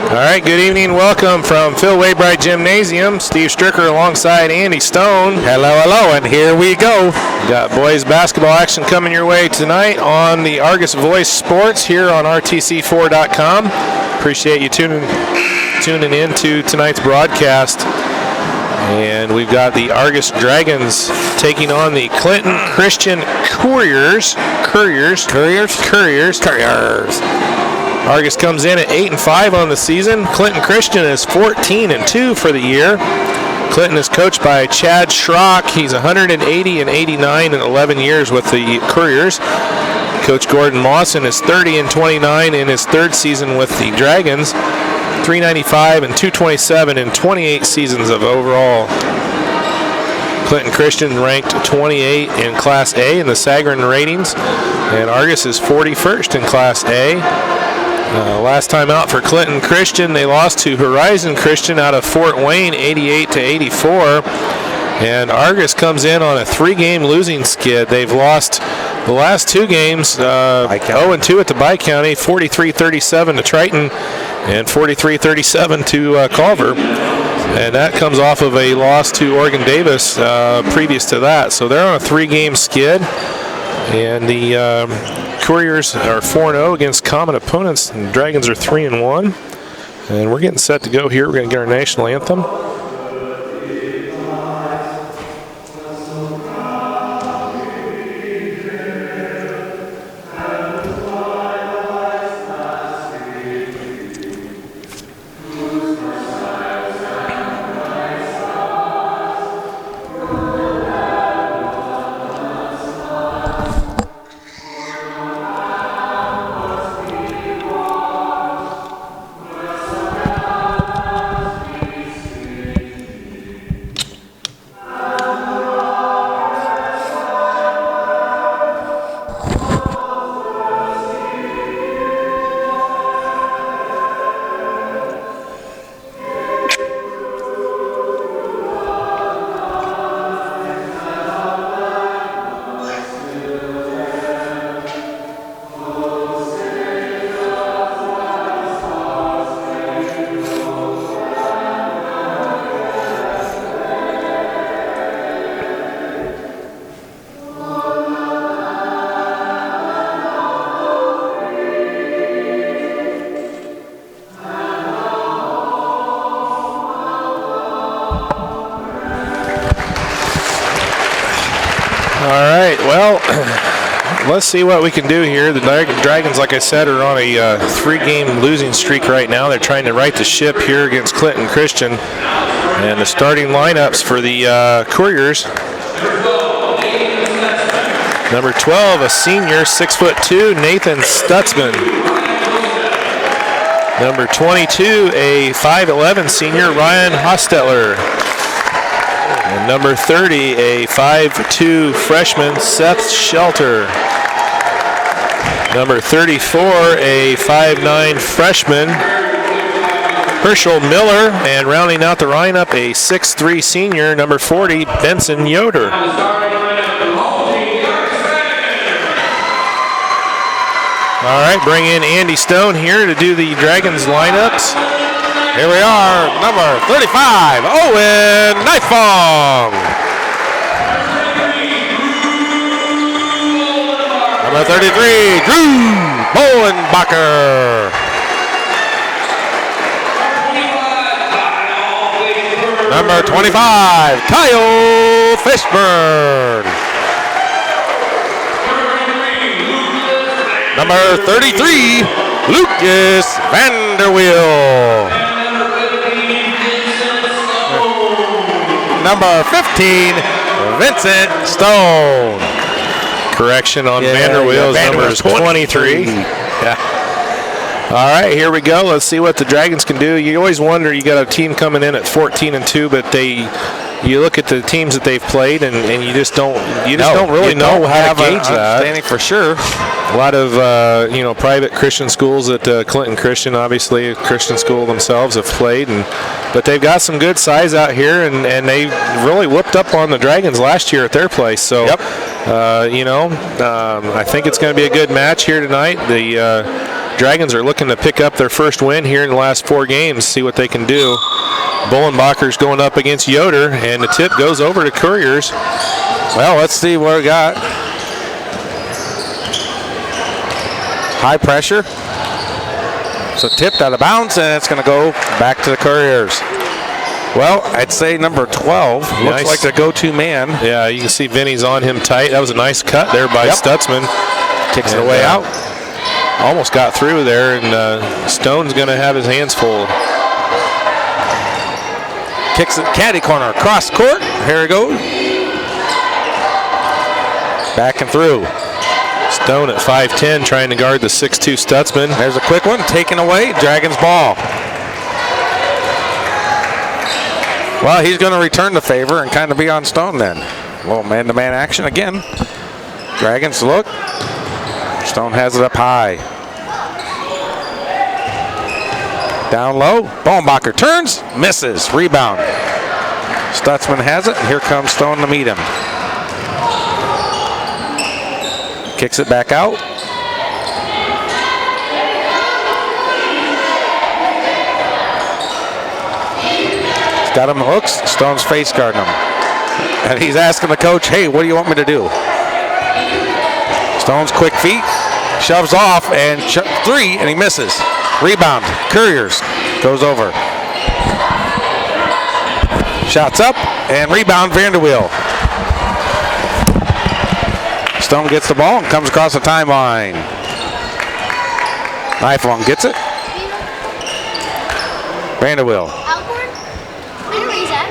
All right, good evening. Welcome from Phil Waybright Gymnasium. Steve Stricker alongside Andy Stone. Hello, and here we go. Got boys basketball action coming your way tonight on the Argos Voice Sports here on RTC4.com. Appreciate you tuning in to tonight's broadcast. And we've got the Argos Dragons taking on the Clinton Christian Couriers. Argos comes in at 8-5 on the season. Clinton Christian is 14-2 for the year. Clinton is coached by Chad Schrock. He's 180 and 89 in 11 years with the Couriers. Coach Gordon Mawson is 30 and 29 in his third season with the Dragons. 395 and 227 in 28 seasons of overall. Clinton Christian ranked 28 in Class A in the Sagarin ratings, and Argos is 41st in Class A. Last time out for Clinton Christian, they lost to Horizon Christian out of Fort Wayne, 88-84. And Argos comes in on a 3-game losing skid. They've lost the last 2 games, 0-2 at the Bi-County, 43-37 to Triton, and 43-37 to Culver. And that comes off of a loss to Oregon Davis previous to that. So they're on a 3-game skid. And the Couriers are 4-0 against common opponents, and the Dragons are 3-1. And we're getting set to go here. We're going to get our national anthem. Let's see what we can do here. The Dragons, like I said, are on a 3-game losing streak right now. They're trying to right the ship here against Clinton Christian. And the starting lineups for the Couriers. Number 12, a senior, 6'2", Nathan Stutzman. Number 22, a 5'11" senior, Ryan Hostetler. And number 30, a 5'2" freshman, Seth Shelter. Number 34, a 5'9" freshman, Herschel Miller. And rounding out the lineup, a 6'3" senior, number 40, Benson Yoder. All right, bring in Andy Stone here to do the Dragons lineups. Here we are, number 35, Owen Knifebong. Number 33, Drew Bowenbacher. Number 25, Kyle Fishburne. Number 33, Lucas Vanderweel. Number 15, Vincent Stone. Correction on Vanderweel's number is 23. Yeah. All right, here we go. Let's see what the Dragons can do. You always wonder, you got a team coming in at 14-2, but you look at the teams that they've played, and you just don't really know how to gauge that. Understanding for sure. A lot of private Christian schools at Clinton Christian, obviously a Christian school themselves, have played, but they've got some good size out here, and they really whooped up on the Dragons last year at their place. So, I think it's going to be a good match here tonight. The Dragons are looking to pick up their first win here in the last 4 games, see what they can do. Bullenbacher's going up against Yoder, and the tip goes over to Couriers. Well, let's see what we got. High pressure. So tipped out of bounds, and it's going to go back to the Couriers. Well, I'd say number 12 looks like the go-to man. Yeah, you can see Vinny's on him tight. That was a nice cut there by Stutzman. Kicks it away out. Almost got through there, and Stone's going to have his hands full. Kicks it caddy corner across court. Here it goes. Back and through. Stone at 5'10", trying to guard the 6'2" Stutzman. There's a quick one, taken away. Dragons ball. Well, he's going to return the favor and kind of be on Stone then. A little man-to-man action again. Dragons look. Stone has it up high. Down low. Bullenbacher turns, misses. Rebound. Stutzman has it, and here comes Stone to meet him. Kicks it back out. He's got him hooks. Stone's face guarding him. And he's asking the coach, hey, what do you want me to do? Stone's quick feet. Shoves off, and 3, and he misses. Rebound. Couriers. Goes over. Shots up, and rebound Vanderweel. Stone gets the ball and comes across the timeline. Knife long gets it. Vanderweel. Outboard? I know where he's at.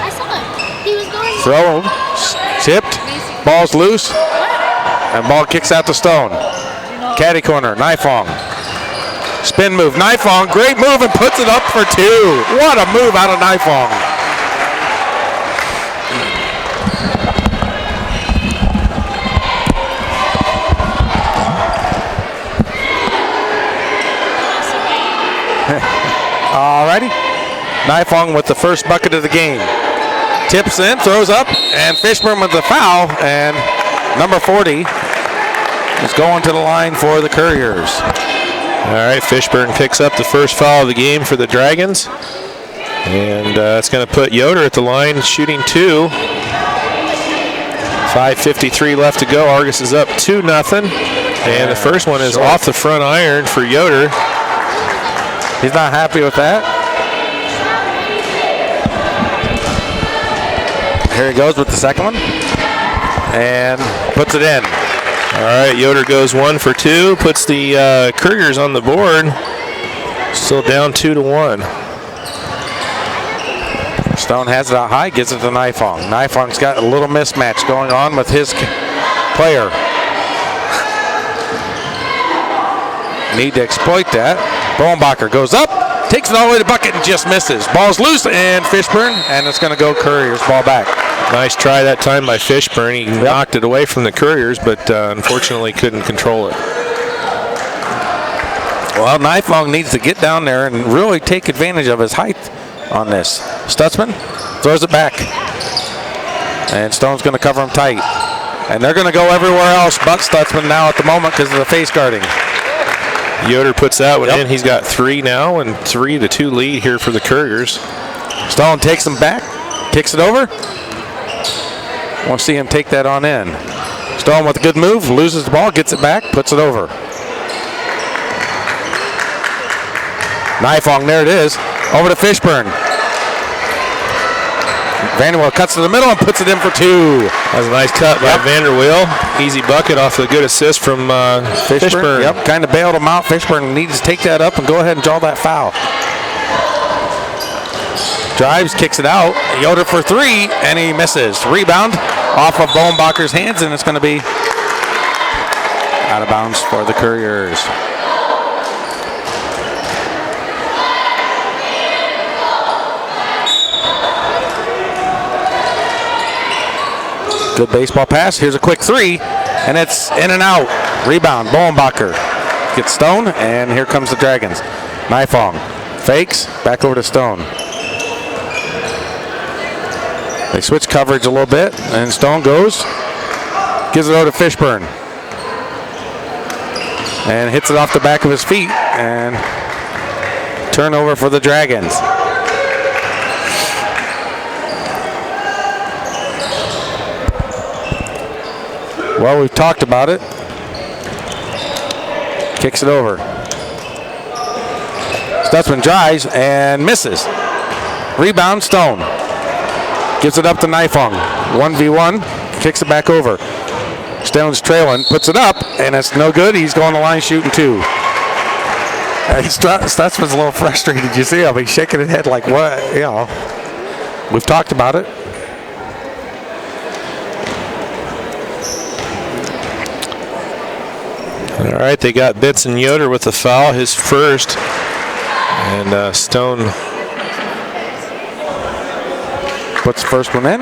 I saw him. He was going. Throw. Tipped. Ball's loose. And ball kicks out to Stone. Caddy corner. Knife long. Spin move. Knife long. Great move and puts it up for 2. What a move out of Knife long. Alrighty. Knife long with the first bucket of the game. Tips in, throws up, and Fishburne with the foul, and number 40 is going to the line for the Couriers. All right, Fishburne picks up the first foul of the game for the Dragons. And it's going to put Yoder at the line, shooting 2. 5:53 left to go. Argos is up 2-0. And the first one is off the front iron for Yoder. He's not happy with that. Here he goes with the second one. And puts it in. All right, Yoder goes 1 for 2. Puts the Couriers on the board. Still down 2-1. Stone has it out high, gives it to Knife long. Knife long's got a little mismatch going on with his player. Need to exploit that. Bullenbacher goes up, takes it all the way to the bucket and just misses. Ball's loose and Fishburne, and it's going to go Couriers. Ball back. Nice try that time by Fishburne. He knocked it away from the Couriers, but unfortunately couldn't control it. Well, Knife long needs to get down there and really take advantage of his height on this. Stutzman throws it back. And Stone's going to cover him tight. And they're going to go everywhere else but Stutzman now at the moment because of the face guarding. Yoder puts that one in. He's got 3 now, and 3-2 lead here for the Couriers. Stone takes him back, kicks it over. Want to see him take that on in. Stone with a good move, loses the ball, gets it back, puts it over. Knife long, there it is. Over to Fishburne. Vanderweel cuts to the middle and puts it in for 2. That was a nice cut by Vanderweel. Easy bucket off the good assist from Fishburne. Yep, kind of bailed him out. Fishburne needs to take that up and go ahead and draw that foul. Drives, kicks it out. Yoder for 3, and he misses. Rebound off of Bullenbacher's hands, and it's going to be out of bounds for the Couriers. Good baseball pass. Here's a quick 3, and it's in and out. Rebound. Bullenbacher gets Stone, and here comes the Dragons. Knife long. Fakes. Back over to Stone. They switch coverage a little bit, and Stone goes. Gives it over to Fishburne. and hits it off the back of his feet, and turnover for the Dragons. Well, we've talked about it. Kicks it over. Stutzman drives and misses. Rebound, Stone. Gives it up to Nifong. 1v1. Kicks it back over. Stone's trailing. Puts it up, and it's no good. He's going to line shooting 2. Stutzman's a little frustrated. You see him. He's shaking his head like, what? You know, we've talked about it. All right, they got Bitson Yoder with the foul, his first. And Stone puts the first one in.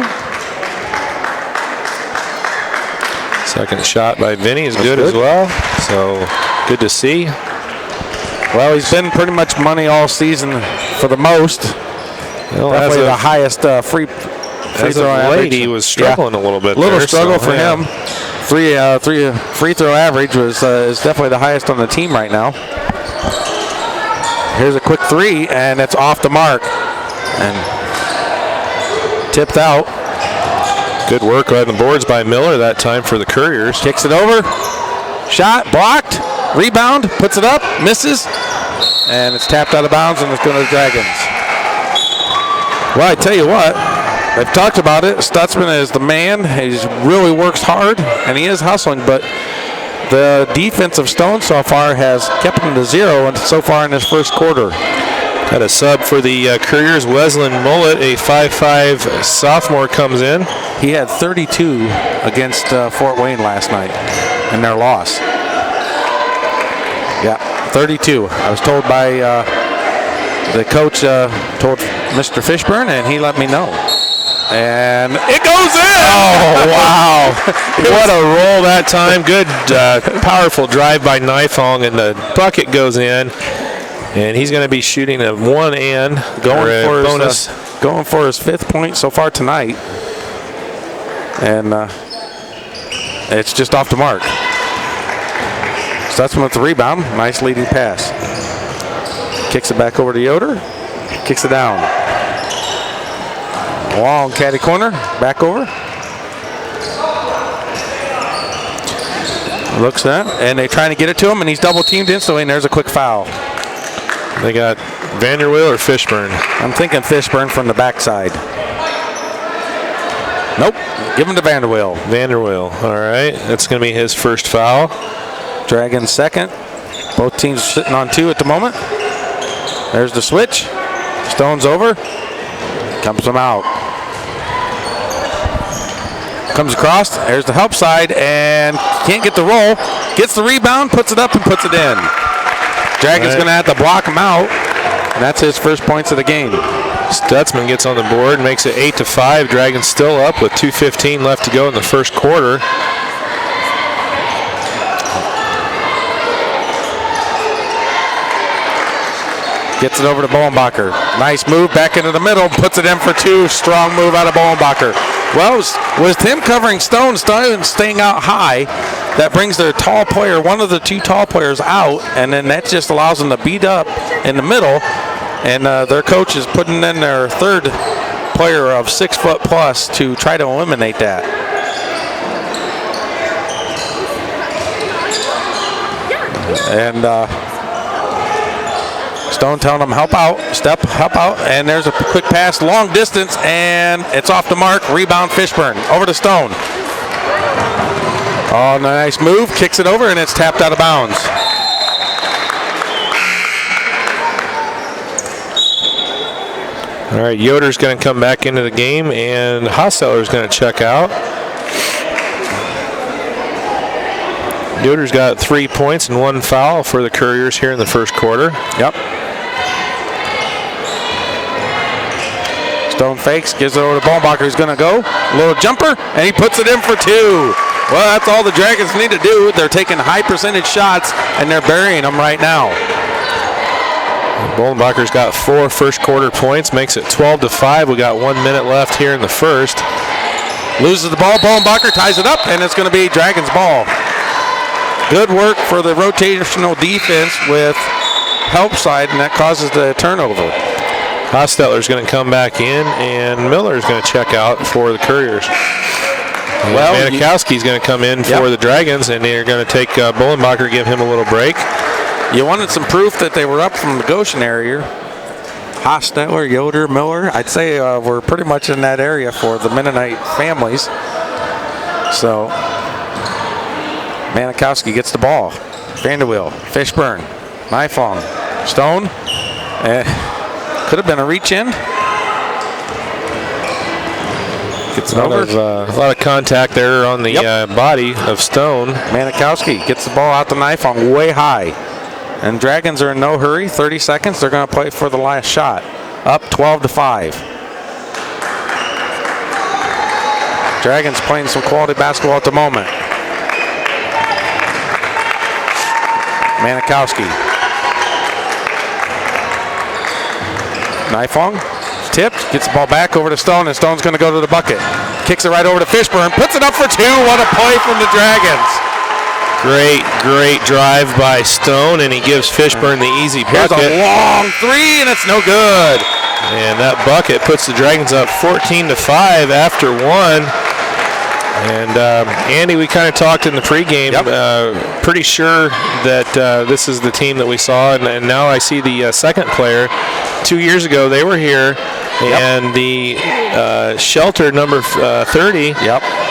Second shot by Vinny is good as well. So good to see. Well, he's been pretty much money all season for the most. Well, definitely the highest free throw average. He was struggling a little bit. A little struggle for him. Three free throw average is definitely the highest on the team right now. Here's a quick 3, and it's off the mark and tipped out. Good work on the boards by Miller that time for the Couriers. Kicks it over. Shot blocked. Rebound. Puts it up. Misses. And it's tapped out of bounds, and it's going to the Dragons. Well, I tell you what. They've talked about it. Stutzman is the man. He really works hard, and he is hustling, but the defense of Stone so far has kept him to 0 and so far in his first quarter. Had a sub for the Couriers. Wesleyan Mullet, a 5'5 sophomore, comes in. He had 32 against Fort Wayne last night in their loss. Yeah, 32. I was told by the coach, told Mr. Fishburne, and he let me know. And it goes in! Oh, wow. What a roll that time. Good, powerful drive by Nifong, and the bucket goes in. And he's going to be shooting a 1 and going for his 5th point so far tonight. And it's just off the mark. So that's with the rebound. Nice leading pass. Kicks it back over to Yoder. Kicks it down. Long caddy corner, back over. Looks at, and they're trying to get it to him, and he's double teamed instantly, and there's a quick foul. They got Vanderweel or Fishburne? I'm thinking Fishburne from the backside. Nope, give him to Vanderweel. Vanderweel, all right. That's going to be his first foul. Dragons second. Both teams sitting on 2 at the moment. There's the switch. Stone's over. Comes him out. Comes across. There's the help side and can't get the roll. Gets the rebound, puts it up, and puts it in. Dragon's going to have to block him out. And that's his first points of the game. Stutzman gets on the board, makes it 8-5. Dragons still up with 2:15 left to go in the first quarter. Gets it over to Bowenbacher. Nice move back into the middle. Puts it in for 2. Strong move out of Bowenbacher. Well, with him covering Stone staying out high, that brings their tall player, one of the 2 tall players, out, and then that just allows them to beat up in the middle. And their coach is putting in their 3rd player of 6 foot plus to try to eliminate that. And Stone telling them help out, help out, and there's a quick pass, long distance, and it's off the mark. Rebound Fishburne, over to Stone. Oh, nice move, kicks it over, and it's tapped out of bounds. All right, Yoder's going to come back into the game, and Hosseller's going to check out. Yoder's got 3 points and 1 foul for the Couriers here in the first quarter. Yep. Stone fakes, gives it over to Bowenbacher, who's going to go. A little jumper, and he puts it in for 2. Well, that's all the Dragons need to do. They're taking high percentage shots, and they're burying them right now. Bowenbacher's got 4 first quarter points, makes it 12-5. We got 1 minute left here in the first. Loses the ball, Bowenbacher ties it up, and it's going to be Dragons ball. Good work for the rotational defense with help side, and that causes the turnover. Hostetler's going to come back in, and Miller's going to check out for the Couriers. Well, Manikowski's going to come in for the Dragons, and they're going to take Bullenbacher, give him a little break. You wanted some proof that they were up from the Goshen area. Hostetler, Yoder, Miller. I'd say we're pretty much in that area for the Mennonite families. So Manikowski gets the ball. Vanderweel, Fishburne, Nifong, Stone. Could have been a reach in. Gets it over. A lot of contact there on the body of Stone. Manikowski gets the ball out the Nifong way high. And Dragons are in no hurry. 30 seconds. They're going to play for the last shot. Up 12-5. Dragons playing some quality basketball at the moment. Manikowski. Nifong. Tipped. Gets the ball back over to Stone, and Stone's going to go to the bucket. Kicks it right over to Fishburne. Puts it up for two. What a play from the Dragons. Great drive by Stone, and he gives Fishburne the easy bucket. Here's a long three, and it's no good. And that bucket puts the Dragons up 14-5 after one. And Andy, we kind of talked in the pregame. Pretty sure that this is the team that we saw, and now I see the second player. 2 years ago, they were here. And the shelter number 30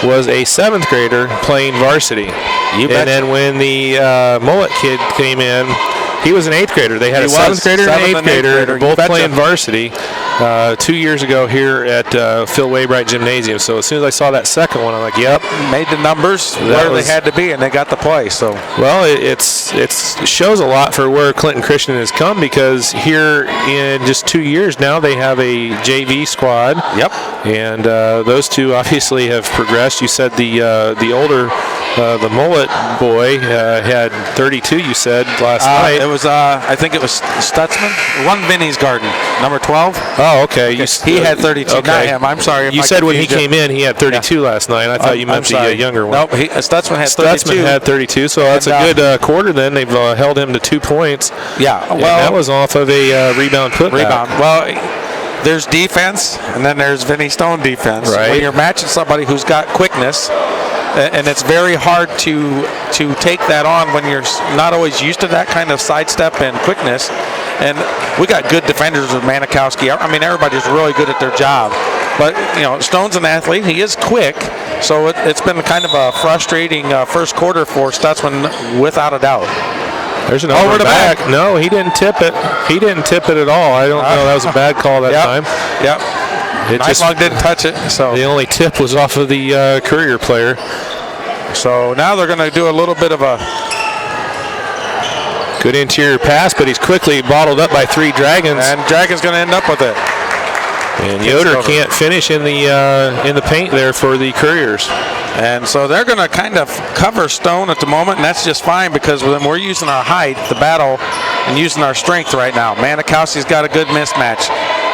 was a 7th grader playing varsity. And then when the Mullet kid came in, he was an 8th grader. They had a 7th grader and an 8th grader both playing varsity 2 years ago here at Phil Waybright Gymnasium. So as soon as I saw that second one, I'm like, yep. Made the numbers where they had to be, and they got the play. So well, it shows a lot for where Clinton Christian has come, because here in just 2 years now they have a JV squad. And those two obviously have progressed. You said the older the Mullet boy had 32. You said last night. It was I think it was Stutzman. One Vinny's Garden, number 12. Oh, okay. He had 32. Okay. Not him. I'm sorry. You said when he came in, he had 32 last night. I thought you meant the younger one. Nope. Stutzman had 32. Stutzman had 32. So that's a good quarter. Then they've held him to 2 points. Yeah. Well, that was off of a rebound putback. Well, there's defense, and then there's Vinny Stone defense. Right. When you're matching somebody who's got quickness, and it's very hard to take that on when you're not always used to that kind of sidestep and quickness. And we got good defenders with Manikowski. I mean, everybody's really good at their job. But, Stone's an athlete. He is quick. So it's been kind of a frustrating first quarter for Stutzman, without a doubt. There's an over the back. No, he didn't tip it. He didn't tip it at all. I don't know. That was a bad call that time. Nifong didn't touch it. So the only tip was off of the Courier player. So now they're going to do a little bit of a good interior pass, but he's quickly bottled up by 3 Dragons. And Dragons going to end up with it. And Yoder can't finish in the paint there for the Couriers. And so they're going to kind of cover Stone at the moment, and that's just fine, because when we're using our height, the battle, and using our strength right now. Manikowski's got a good mismatch.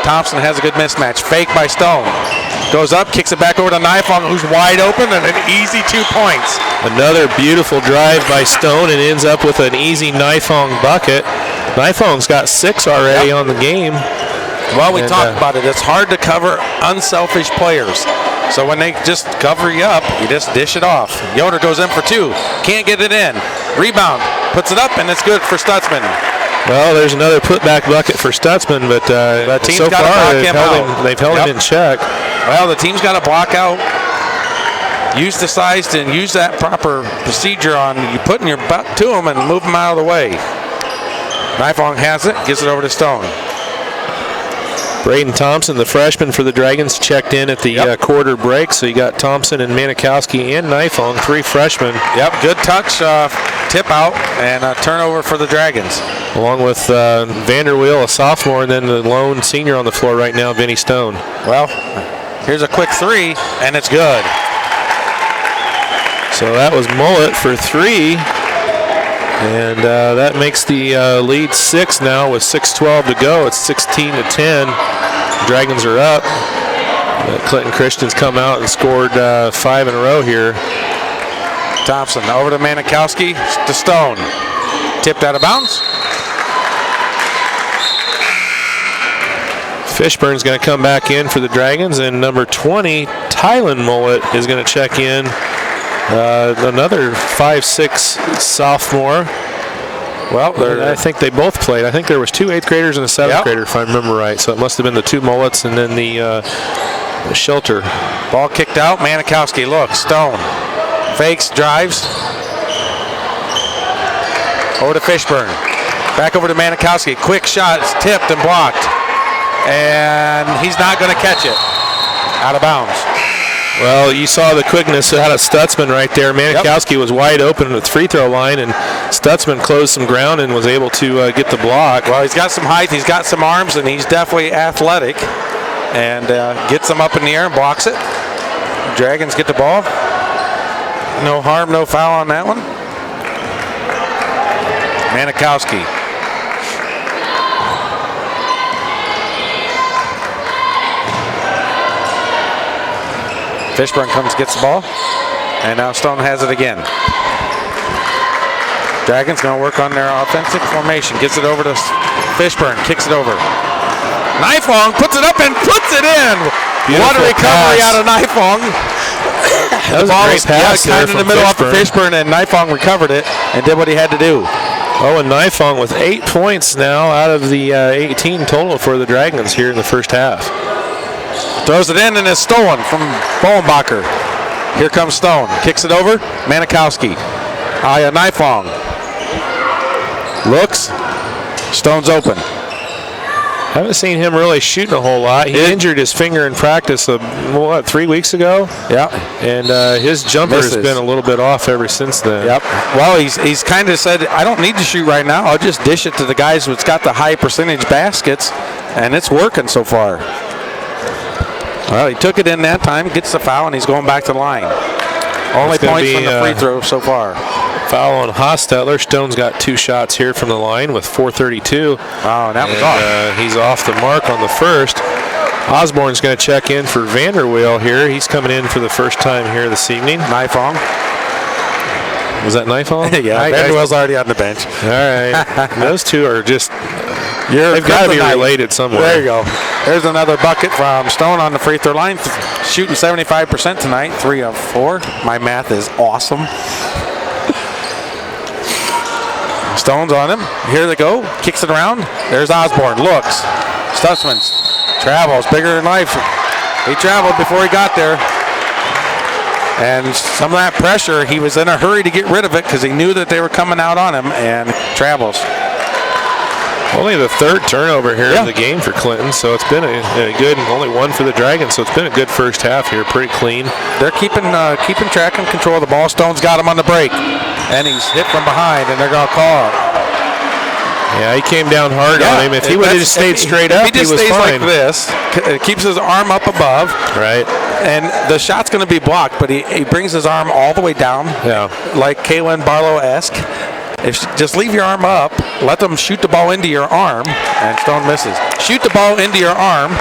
Thompson has a good mismatch. Fake by Stone. Goes up, kicks it back over to Nifong, who's wide open, and an easy 2 points. Another beautiful drive by Stone, and ends up with an easy Nifong bucket. Nifong's got 6 already on the game. Well, we talked about it. It's hard to cover unselfish players. So when they just cover you up, you just dish it off. Yoder goes in for 2. Can't get it in. Rebound. Puts it up, and it's good for Stutzman. Well, there's another putback bucket for Stutzman, but so far they've held him in check. Well, the team's got to block out. Use the size and use that proper procedure on you putting your butt to them and move them out of the way. Nifong has it, gives it over to Stone. Braden Thompson, the freshman for the Dragons, checked in at the quarter break. So you got Thompson and Manikowski and Nifong, 3 freshmen. Yep, good touch, tip out, and a turnover for the Dragons. Along with Vanderweel, a sophomore, and then the lone senior on the floor right now, Vinny Stone. Well, here's a quick 3, and it's good. So that was Mullet for 3. And that makes the lead 6 now with 6:12 to go. It's 16-10. Dragons are up. Clinton Christian's come out and scored 5 in a row here Thompson over to Manikowski to Stone. Tipped out of bounds. Fishburne's going to come back in for the Dragons, and number 20, Tylen Mullet, is going to check in. Another 5'6" sophomore. Well, I think they both played. I think there was 2 8th graders and a 7th grader, if I remember right. So it must have been the 2 Mullets and then the Shelter. Ball kicked out. Manikowski looks. Stone fakes, drives. Over to Fishburne. Back over to Manikowski. Quick shot. It's tipped and blocked. And he's not going to catch it. Out of bounds. Well, you saw the quickness out of Stutzman right there. Manikowski was wide open at the free throw line, and Stutzman closed some ground and was able to get the block. Well, he's got some height, he's got some arms, and he's definitely athletic. And gets him up in the air and blocks it. Dragons get the ball. No harm, no foul on that one. Manikowski. Fishburne comes, gets the ball, and now Stone has it again. Dragons going to work on their offensive formation. Gets it over to Fishburne, kicks it over. Nifong puts it up and puts it in. Beautiful what a recovery pass out of Nifong. That was a great pass kind of in the middle off of Fishburne, and Nifong recovered it and did what he had to do. Oh, and Nifong with 8 points now out of the 18 total for the Dragons here in the first half. Throws it in and is stolen from Bowenbacher. Here comes Stone. Kicks it over. Manikowski. Nifong. Looks. Stone's open. Haven't seen him really shooting a whole lot. He injured his finger in practice, 3 weeks ago? Yeah. And his jumper has been a little bit off ever since then. Yep. Well, he's kind of said, I don't need to shoot right now. I'll just dish it to the guys who's got the high percentage baskets, and it's working so far. Well, he took it in that time, gets the foul, and he's going back to the line. Only points from the free throw so far. Foul on Hostetler. Stone's got 2 shots here from the line with 4:32. Oh, that was off. He's off the mark on the first. Osborne's going to check in for Vanderweel here. He's coming in for the first time here this evening. Nifong. Was that Nifong? Yeah, Vanderweel's already on the bench. All right. Those two are just... They've got to be related somewhere. There you go. There's another bucket from Stone on the free throw line. Shooting 75% tonight. 3 of 4. My math is awesome. Stone's on him. Here they go. Kicks it around. There's Osborne. Looks. Stutzman travels. Bigger than life. He traveled before he got there. And some of that pressure, he was in a hurry to get rid of it because he knew that they were coming out on him, and travels. Only the 3rd turnover here of the game for Clinton, so it's been a good, only 1 for the Dragons, so it's been a good first half here, pretty clean. They're keeping track and control of the ball. Stone's got him on the break, and he's hit from behind, and they're going to call it. Yeah, he came down hard on him. If he would have just stayed straight up, he was fine. Like this, it keeps his arm up above. Right. And the shot's going to be blocked, but he brings his arm all the way down, like Kaylin Barlow-esque. Just leave your arm up, let them shoot the ball into your arm, and Stone misses. Shoot the ball into your arm,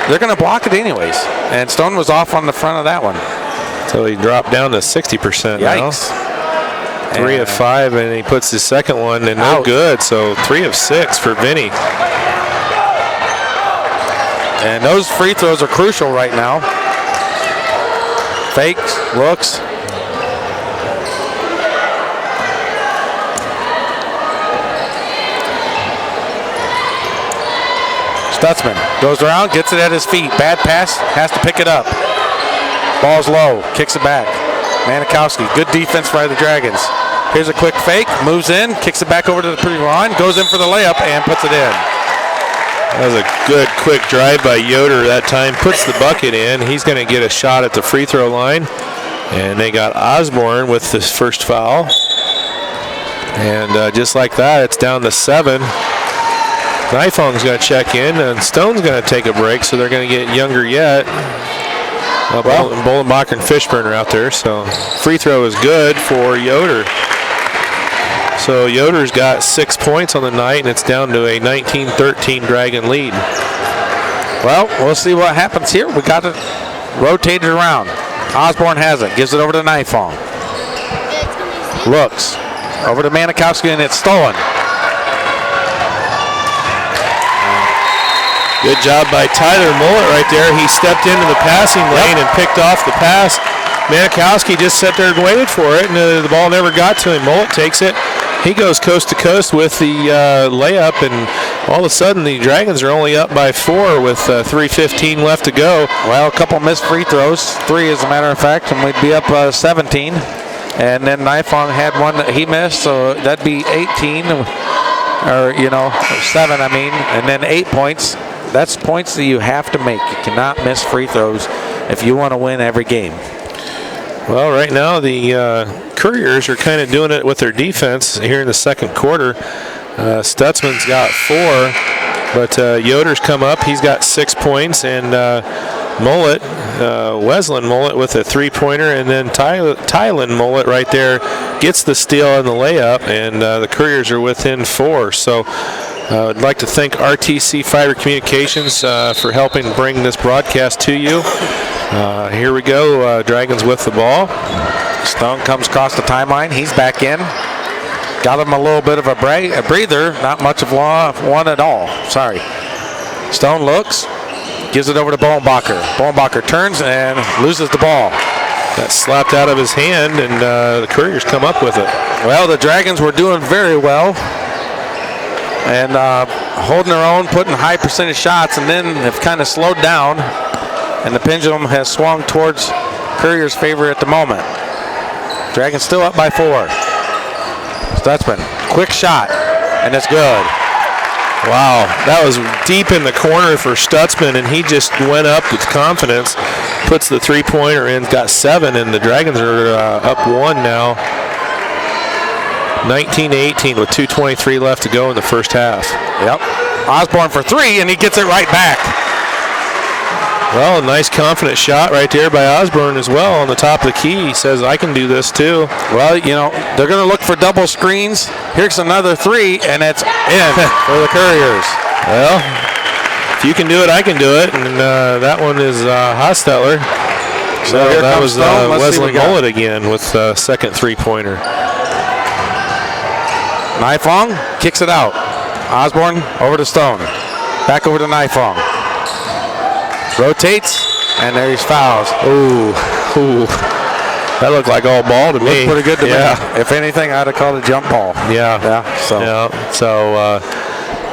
they're going to block it anyways. And Stone was off on the front of that one. So he dropped down to 60% now. Yikes. 3 of 5, and he puts his second one, and no good. So 3 of 6 for Vinny. And those free throws are crucial right now. Fakes, looks. Stutzman goes around, gets it at his feet. Bad pass, has to pick it up. Ball's low, kicks it back. Manikowski, good defense by the Dragons. Here's a quick fake, moves in, kicks it back over to the free line, goes in for the layup, and puts it in. That was a good quick drive by Yoder that time, puts the bucket in. He's going to get a shot at the free throw line. And they got Osborne with this first foul. And just like that, it's down to 7. Nifong's going to check in, and Stone's going to take a break, so they're going to get younger yet. Bolenbacher and Fishburne are out there, so free throw is good for Yoder. So Yoder's got 6 points on the night, and it's down to a 19-13 Dragon lead. Well, we'll see what happens here. We got it rotated around. Osborne has it, gives it over to Nifong. Looks. Over to Manikowski, and it's stolen. Good job by Tyler Mullet right there. He stepped into the passing lane and picked off the pass. Manikowski just sat there and waited for it, and the ball never got to him. Mullet takes it. He goes coast to coast with the layup, and all of a sudden the Dragons are only up by 4 with 3:15 left to go. Well, a couple missed free throws, 3 as a matter of fact, and we'd be up 17. And then Nifong had one that he missed, so that'd be 18, or 7, I mean, and then 8 points. That's points that you have to make. You cannot miss free throws if you want to win every game. Well, right now the Couriers are kind of doing it with their defense here in the second quarter. Stutzman's got 4, but Yoder's come up. He's got 6 points, and Mullet, Wesleyan Mullet with a 3-pointer, and then Tylen Mullet right there gets the steal and the layup, and the Couriers are within 4. So I'd like to thank RTC Fiber Communications for helping bring this broadcast to you. Here we go, Dragons with the ball. Stone comes across the timeline. He's back in. Got him a little bit of a breather. Not much of one at all. Sorry. Stone looks. Gives it over to Bowenbacher. Bowenbacher turns and loses the ball. That slapped out of his hand, and the Couriers come up with it. Well, the Dragons were doing very well and holding their own, putting high percentage shots, and then have kind of slowed down, and the pendulum has swung towards Courier's favor at the moment. Dragons still up by 4. Stutzman, quick shot, and it's good. Wow, that was deep in the corner for Stutzman, and he just went up with confidence, puts the 3-pointer in, got 7, and the Dragons are up 1 now. 19-18 with 2:23 left to go in the first half. Yep. Osborne for 3, and he gets it right back. Well, a nice confident shot right there by Osborne as well on the top of the key. He says, I can do this too. Well, they're going to look for double screens. Here's another 3, and it's in for the Couriers. Well, if you can do it, I can do it. And that one is Hostetler. So that was Wesleyan Mullet again with second 3-pointer. Nifong kicks it out. Osborne over to Stone. Back over to Nifong. Rotates, and there he's fouls. Ooh. That looked like all ball to me. Looked pretty good to me. If anything, I'd have called a jump ball. So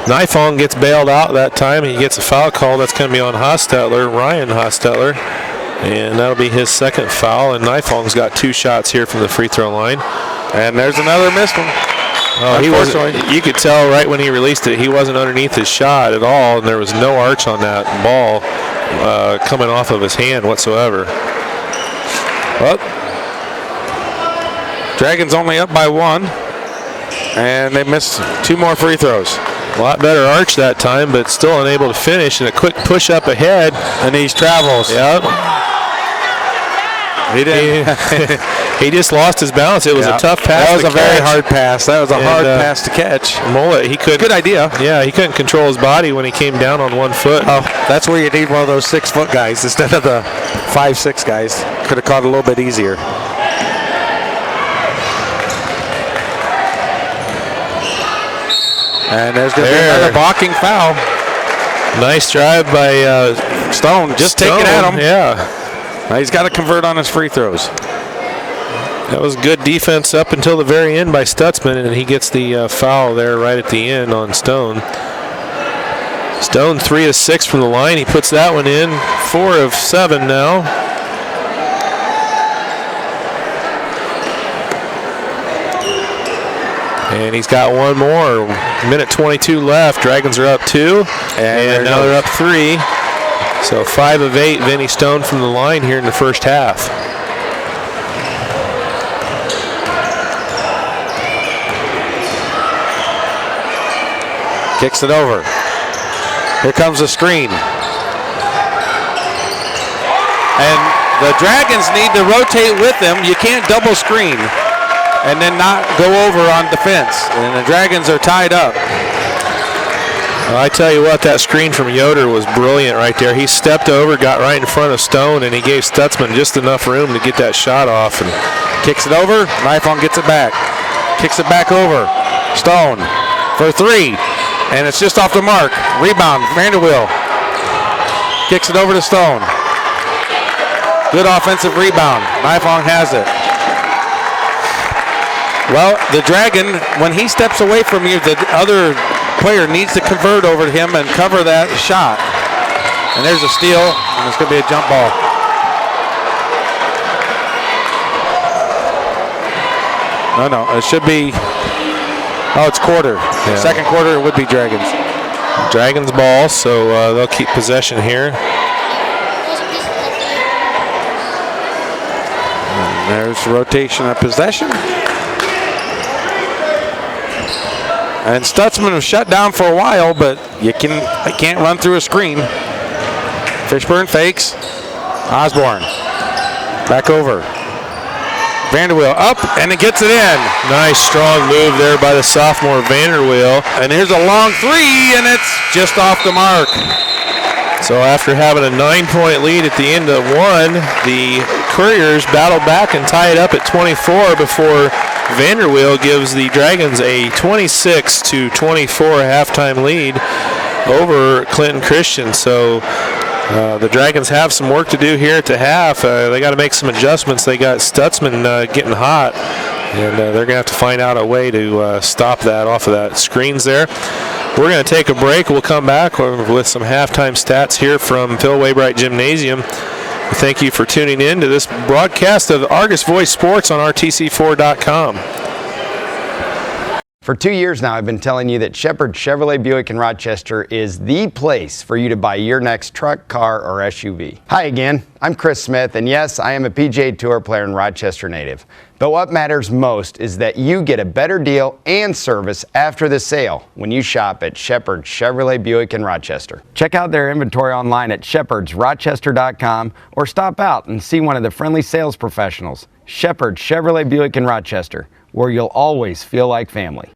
Nifong gets bailed out that time. He gets a foul call. That's going to be on Hostetler, Ryan Hostetler. And that'll be his second foul. And Nifong's got 2 shots here from the free throw line. And there's another missed one. He wasn't, you could tell right when he released it, he wasn't underneath his shot at all, and there was no arch on that ball coming off of his hand whatsoever. Well, Dragons only up by 1, and they missed 2 more free throws. A lot better arch that time, but still unable to finish, and a quick push up ahead. And he travels. Yep. He didn't. He just lost his balance. It was a tough pass. That was a very hard pass. That was a hard pass to catch. Mullet, he couldn't. Good idea. Yeah, he couldn't control his body when he came down on 1 foot. Oh, that's where you need one of those 6-foot guys instead of the 5'6" guys. Could have caught it a little bit easier. And there's going to be another blocking foul. Nice drive by Stone. Just taking at him. Yeah. Now he's got to convert on his free throws. That was good defense up until the very end by Stutzman, and he gets the foul there right at the end on Stone. Stone 3 of 6 from the line. He puts that one in. 4 of 7 now. And he's got one more. Minute 22 left. Dragons are up 2, and now they're up 3. So 5 of 8, Vinny Stone from the line here in the first half. Kicks it over. Here comes the screen. And the Dragons need to rotate with them. You can't double screen and then not go over on defense. And the Dragons are tied up. Well, I tell you what, that screen from Yoder was brilliant right there. He stepped over, got right in front of Stone, and he gave Stutzman just enough room to get that shot off. And kicks it over. Nifong gets it back. Kicks it back over. Stone for 3. And it's just off the mark. Rebound. Vanderweel kicks it over to Stone. Good offensive rebound. Nifong has it. Well, the Dragon, when he steps away from you, the other player needs to convert over to him and cover that shot. And there's a steal, and it's going to be a jump ball. No, it should be. Oh, it's quarter. Yeah. Second quarter, it would be Dragons. Dragons ball, so they'll keep possession here. And there's rotation of possession. And Stutzman was shut down for a while, but you can't run through a screen. Fishburne fakes. Osborne back over. Vanderweel up, and it gets it in. Nice strong move there by the sophomore Vanderweel. And here's a long 3, and it's just off the mark. So after having a 9-point lead at the end of 1, the Couriers battle back and tie it up at 24 before Vanderweel gives the Dragons a 26-24 halftime lead over Clinton Christian. So the Dragons have some work to do here at the half. They got to make some adjustments. They got Stutzman getting hot, and they're going to have to find out a way to stop that off of that screens there. We're going to take a break. We'll come back with some halftime stats here from Phil Waybright Gymnasium. Thank you for tuning in to this broadcast of Argus Voice Sports on RTC4.com. For 2 years now, I've been telling you that Shepherd Chevrolet Buick in Rochester is the place for you to buy your next truck, car, or SUV. Hi again, I'm Chris Smith, and yes, I am a PGA Tour player and Rochester native. But what matters most is that you get a better deal and service after the sale when you shop at Shepherd Chevrolet Buick in Rochester. Check out their inventory online at shepherdsrochester.com or stop out and see one of the friendly sales professionals. Shepherd Chevrolet Buick in Rochester, where you'll always feel like family.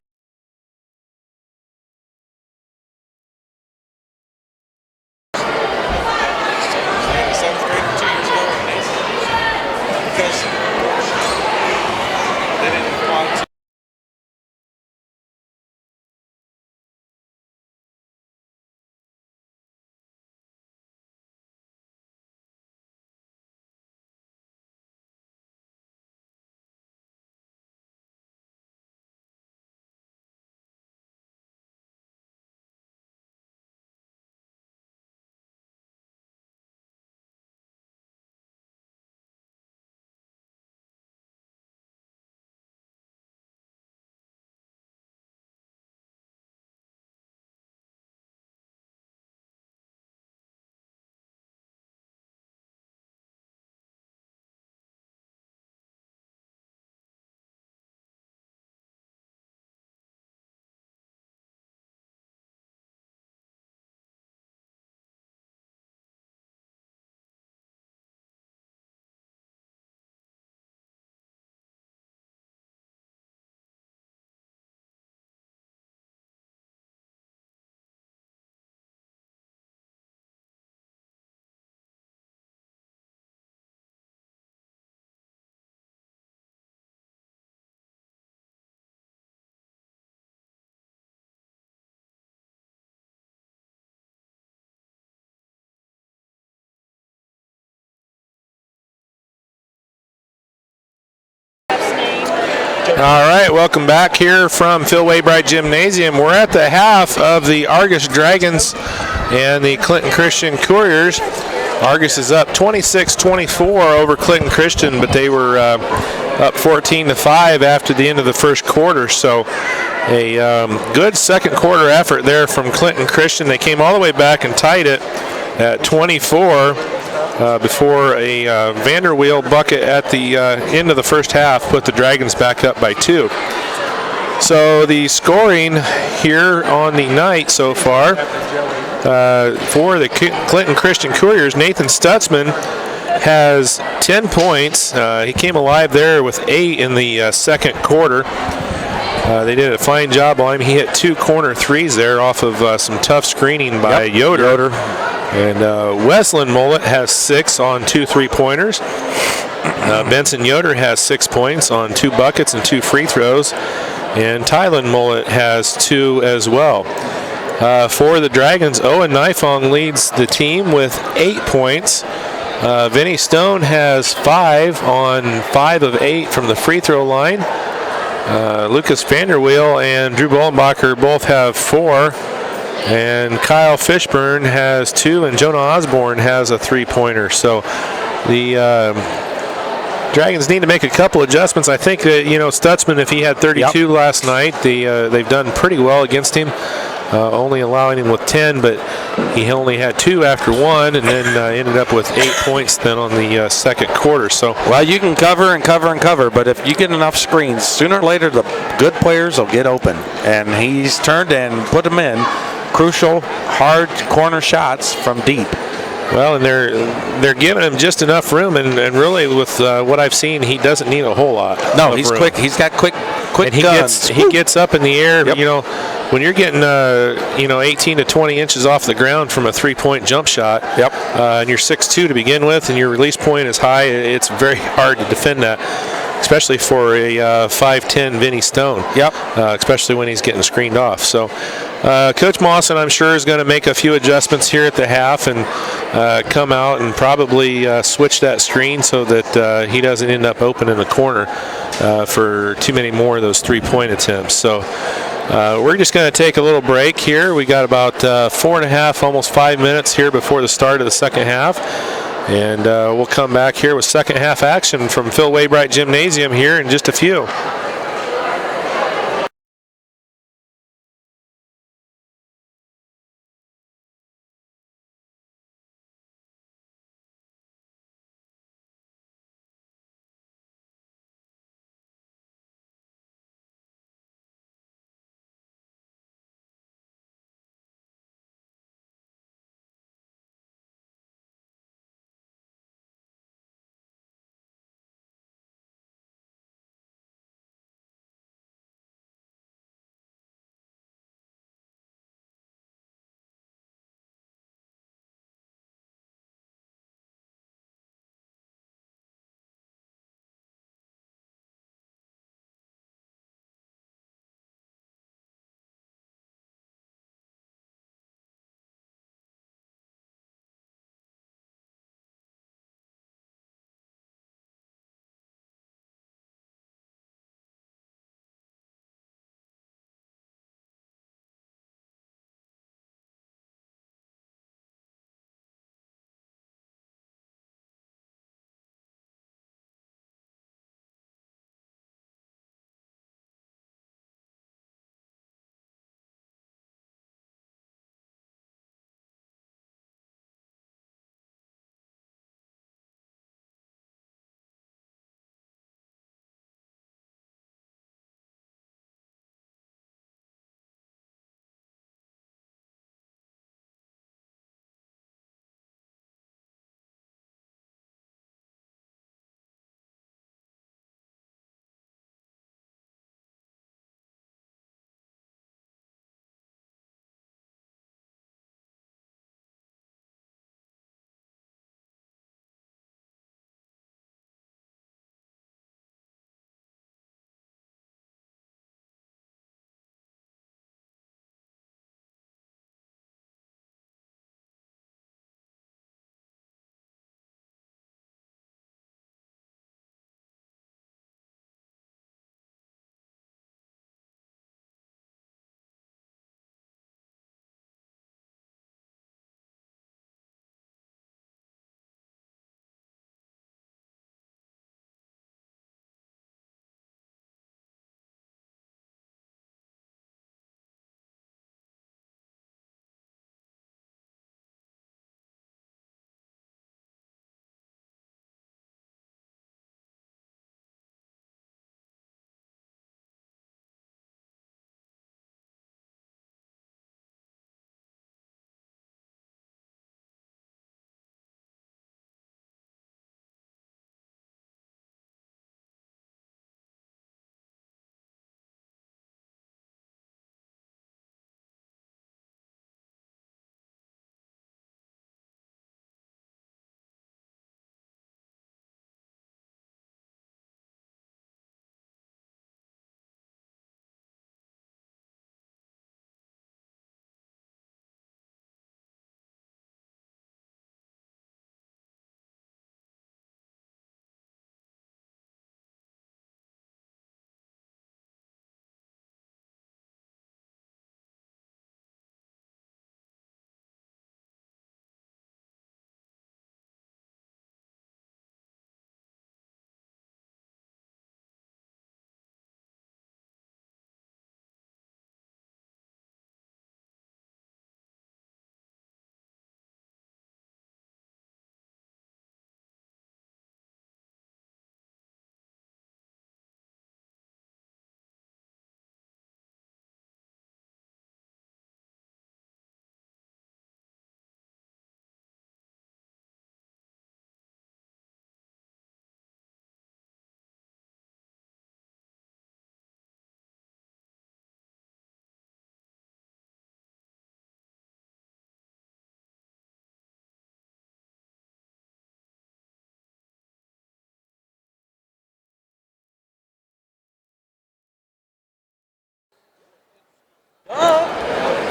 All right, welcome back here from Phil Waybright Gymnasium. We're at the half of the Argus Dragons and the Clinton Christian Couriers. Argus is up 26-24 over Clinton Christian, but they were up 14-5 after the end of the first quarter. So a good second quarter effort there from Clinton Christian. They came all the way back and tied it at 24. Before a Vanderweel bucket at the end of the first half put the Dragons back up by 2. So the scoring here on the night so far for the Clinton Christian Couriers, Nathan Stutzman has 10 points. He came alive there with 8 in the second quarter. They did a fine job on him. He hit 2 corner threes there off of some tough screening by Yoder. And Wesleyan Mullet has 6 on 2 3-pointers. Benson Yoder has 6 points on 2 buckets and 2 free throws. And Tylen Mullet has 2 as well. For the Dragons, Owen Nifong leads the team with 8 points. Vinny Stone has 5 on 5 of 8 from the free throw line. Lucas Vanderweel and Drew Bollenbacher both have 4. And Kyle Fishburne has 2, and Jonah Osborne has a 3-pointer. So the Dragons need to make a couple adjustments. I think that, Stutzman, if he had 32 last night, they've done pretty well against him. Only allowing him with 10, but he only had 2 after 1, and then ended up with 8 points then on the second quarter. So, well, you can cover and cover and cover, but if you get enough screens, sooner or later the good players will get open. And he's turned and put them in crucial, hard corner shots from deep. Well, and they're giving him just enough room, and really with what I've seen, he doesn't need a whole lot. No, he's room. quick. He's got quick and he guns. He gets up in the air. When you're getting 18 to 20 inches off the ground from a 3-point jump shot, and you're 6'2" to begin with, and your release point is high, it's very hard to defend that, especially for a 5'10" Vinny Stone. Especially when he's getting screened off. So Coach Mawson, I'm sure, is going to make a few adjustments here at the half and come out and probably switch that screen so that he doesn't end up open in the corner for too many more of those 3-point attempts. So we're just going to take a little break here. We got about 4.5, almost 5 minutes here before the start of the second half. And we'll come back here with second half action from Phil Waybright Gymnasium here in just a few.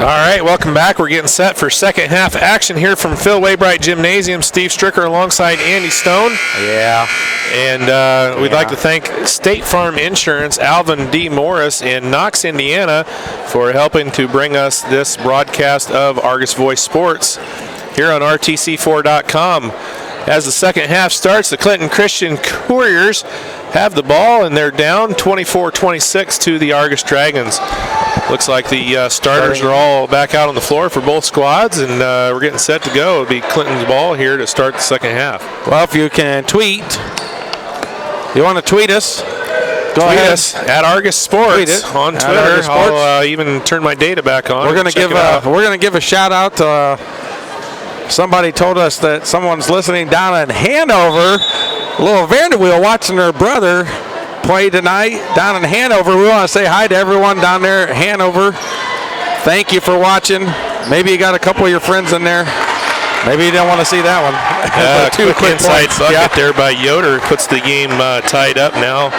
All right, welcome back. We're getting set for second half action here from Phil Waybright Gymnasium. Steve Stricker alongside Andy Stone. Yeah. And we'd like to thank State Farm Insurance, Alvin D. Morris in Knox, Indiana, for helping to bring us this broadcast of Argus Voice Sports here on RTC4.com. As the second half starts, the Clinton Christian Couriers have the ball, and they're down 24-26 to the Argus Dragons. Looks like the starters are all back out on the floor for both squads, and we're getting set to go. It'll be Clinton's ball here to start the second half. Well, if you can tweet, you want to tweet us, go ahead. Us at Argus Sports on Twitter. I'll even turn my data back on. We're going to give a shout out to somebody told us that someone's listening down in Hanover. Little Vanderweel watching her brother play tonight down in Hanover. We want to say hi to everyone down there at Hanover. Thank you for watching. Maybe you got a couple of your friends in there. Maybe you didn't want to see that one. Quick inside bucket there by Yoder puts the game tied up now.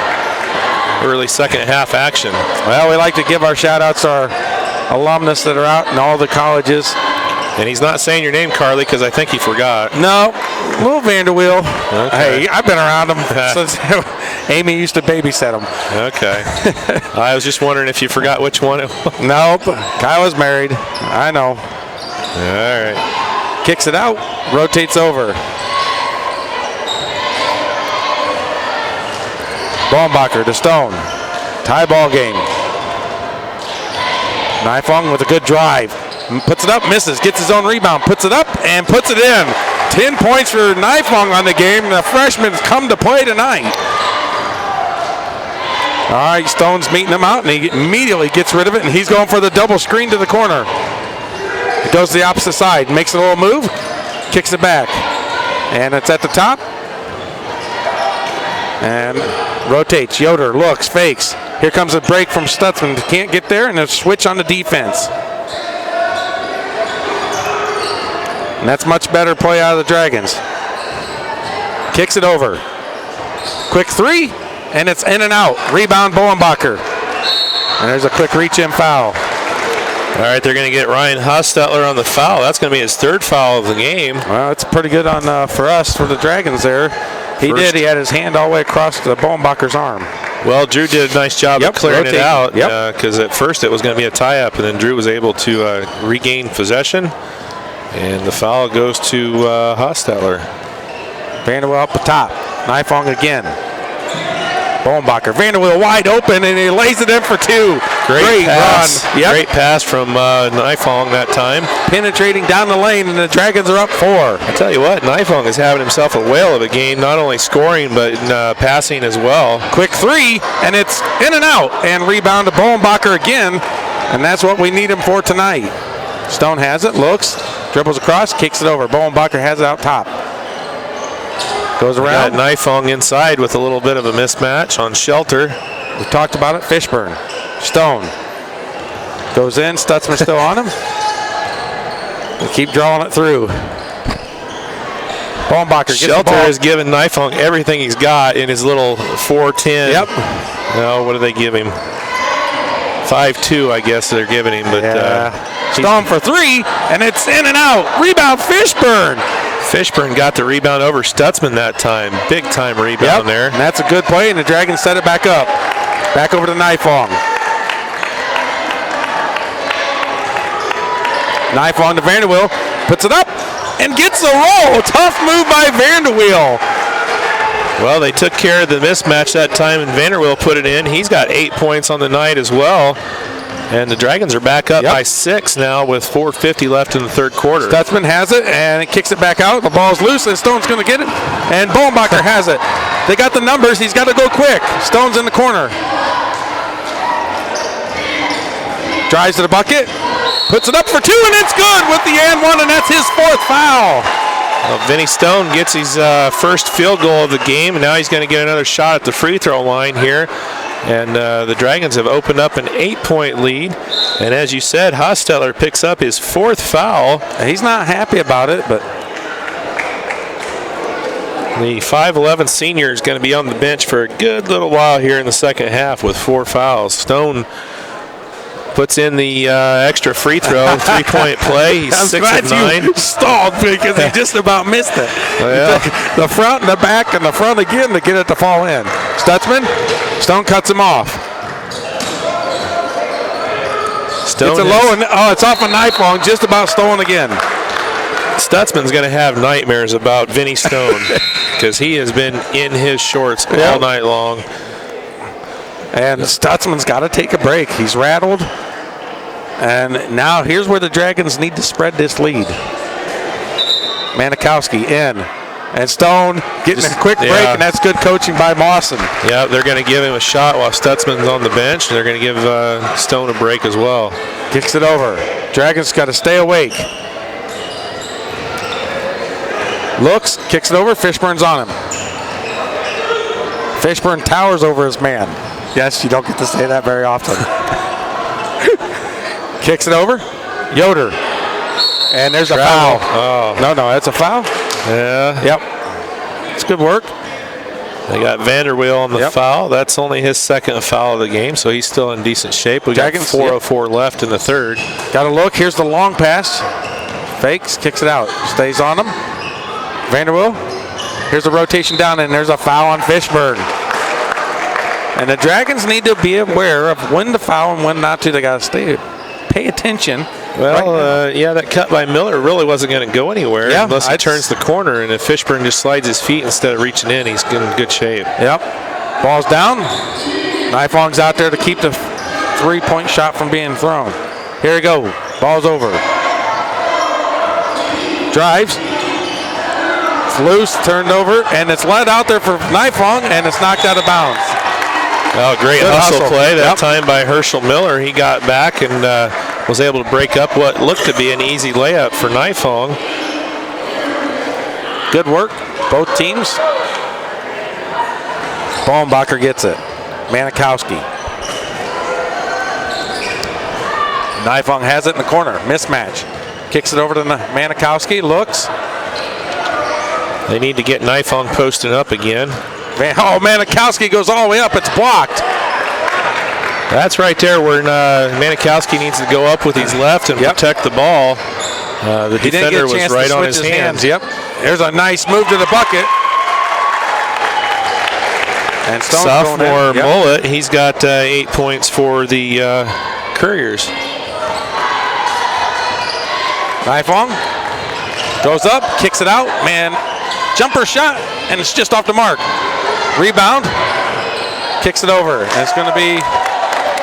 Early second half action. Well, we like to give our shout outs to our alumnus that are out in all the colleges. And he's not saying your name, Carly, because I think he forgot. No, little Vanderweel. Okay. Hey, I've been around him since Amy used to babysit him. Okay. I was just wondering if you forgot which one it was. Nope. Kyla's married. I know. All right. Kicks it out. Rotates over. Baumbacher to Stone. Tie ball game. Nifong with a good drive. Puts it up, misses, gets his own rebound, puts it up, and puts it in. 10 points for Nifong on the game. The freshman's come to play tonight. All right, Stone's meeting him out, and he immediately gets rid of it, and he's going for the double screen to the corner. It goes to the opposite side, makes a little move, kicks it back, and it's at the top. And rotates. Yoder looks, fakes. Here comes a break from Stutzman. Can't get there, and a switch on the defense. And that's much better play out of the Dragons. Kicks it over. Quick three, and it's in and out. Rebound, Bowenbacher. And there's a quick reach-in foul. All right, they're going to get Ryan Hostetler on the foul. That's going to be his third foul of the game. Well, it's pretty good on for us, for the Dragons there. He had his hand all the way across the Bowenbacher's arm. Well, Drew did a nice job of clearing it out because at first it was going to be a tie-up, and then Drew was able to regain possession. And the foul goes to Hostetler. Vanderweel up the top. Nifong again. Bowenbacher. Vanderweel wide open, and he lays it in for two. Great pass. Run. Yep. Great pass from Nifong that time. Penetrating down the lane, and the Dragons are up 4. I tell you what, Nifong is having himself a whale of a game, not only scoring, but passing as well. Quick three, and it's in and out. And rebound to Bowenbacher again, and that's what we need him for tonight. Stone has it, looks, dribbles across, kicks it over. Bowenbacher has it out top. Goes around. Nifong inside with a little bit of a mismatch on Shelter. We talked about it. Fishburne. Stone. Goes in. Stutzman still on him. We keep drawing it through. Bowenbacher gets Shelter has given Nifong everything he's got in his little 4'10". Yep. No, what do they give him? 5'2", I guess they're giving him. But Stone for three, and it's in and out. Rebound, Fishburne. Fishburne got the rebound over Stutzman that time. Big time rebound there. And that's a good play, and the Dragons set it back up. Back over to Nifong. Nifong to Vanderweel. Puts it up and gets the roll. Tough move by Vanderweel. Well, they took care of the mismatch that time, and Vanderweel put it in. He's got 8 points on the night as well. And the Dragons are back up by 6 now with 4:50 left in the third quarter. Stutzman has it, and it kicks it back out. The ball's loose, and Stone's going to get it. And Bowenbacher has it. They got the numbers. He's got to go quick. Stone's in the corner. Drives to the bucket. Puts it up for two, and it's good with the and one, and that's his 4th foul. Well, Vinny Stone gets his first field goal of the game, and now he's going to get another shot at the free throw line here. And the Dragons have opened up an 8-point lead. And as you said, Hostetler picks up his 4th foul. He's not happy about it, but the 5'11 senior is going to be on the bench for a good little while here in the second half with 4 fouls. Stone puts in the extra free throw, 3-point play. He's I'm 6 glad of 9. you stalled because he just about missed it. Yeah. He took the front and the back and the front again to get it to fall in. Stutzman, Stone cuts him off. Stone It's a low and it's off a knife long, just about stolen again. Stutzman's going to have nightmares about Vinny Stone because he has been in his shorts all night long. And Stutzman's got to take a break. He's rattled. And now here's where the Dragons need to spread this lead. Manikowski in. And Stone getting a quick break, and that's good coaching by Mawson. Yeah, they're going to give him a shot while Stutzman's on the bench, and they're going to give Stone a break as well. Kicks it over. Dragons got to stay awake. Looks, kicks it over. Fishburne's on him. Fishburne towers over his man. Yes, you don't get to say that very often. Kicks it over. Yoder. And there's a foul. Oh. No, that's a foul. Yeah. Yep. It's good work. They got Vanderweel on the foul. That's only his second foul of the game, so he's still in decent shape. We got 4:04 left in the third. Got to look. Here's the long pass. Fakes, kicks it out. Stays on him. Vanderweel. Here's the rotation down, and there's a foul on Fishburne. And the Dragons need to be aware of when to foul and when not to. They got to pay attention. Well, that cut by Miller really wasn't going to go anywhere unless he turns the corner. And if Fishburne just slides his feet instead of reaching in, he's in good shape. Yep. Ball's down. Knifeong's out there to keep the three-point shot from being thrown. Here we go. Ball's over. Drives. It's loose, turned over, and it's led out there for Knifeong, and it's knocked out of bounds. Oh, great hustle play that time by Herschel Miller. He got back and was able to break up what looked to be an easy layup for Knifeong. Good work, both teams. Bauernbacher gets it. Manikowski. Knifeong has it in the corner. Mismatch. Kicks it over to Manikowski. Looks. They need to get Knifeong posting up again. Manikowski goes all the way up. It's blocked. That's right there where Manikowski needs to go up with his left and protect the ball. The defender was right on his hands. Yep. There's a nice move to the bucket. And sophomore Mullet, he's got 8 points for the Couriers. Knifeong goes up, kicks it out. Man, jumper shot, and it's just off the mark. Rebound, kicks it over, and it's going to be...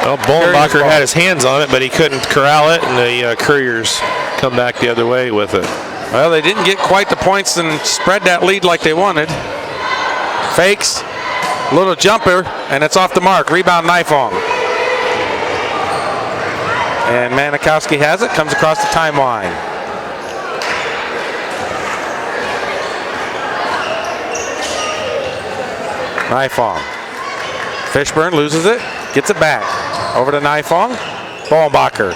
Well, Bauernbacher had his hands on it, but he couldn't corral it, and the Couriers come back the other way with it. Well, they didn't get quite the points and spread that lead like they wanted. Fakes, little jumper, and it's off the mark. Rebound, Knifeong. And Manikowski has it, comes across the timeline. Knifeong. Fishburne loses it, gets it back. Over to Knifeong. Bauernbacher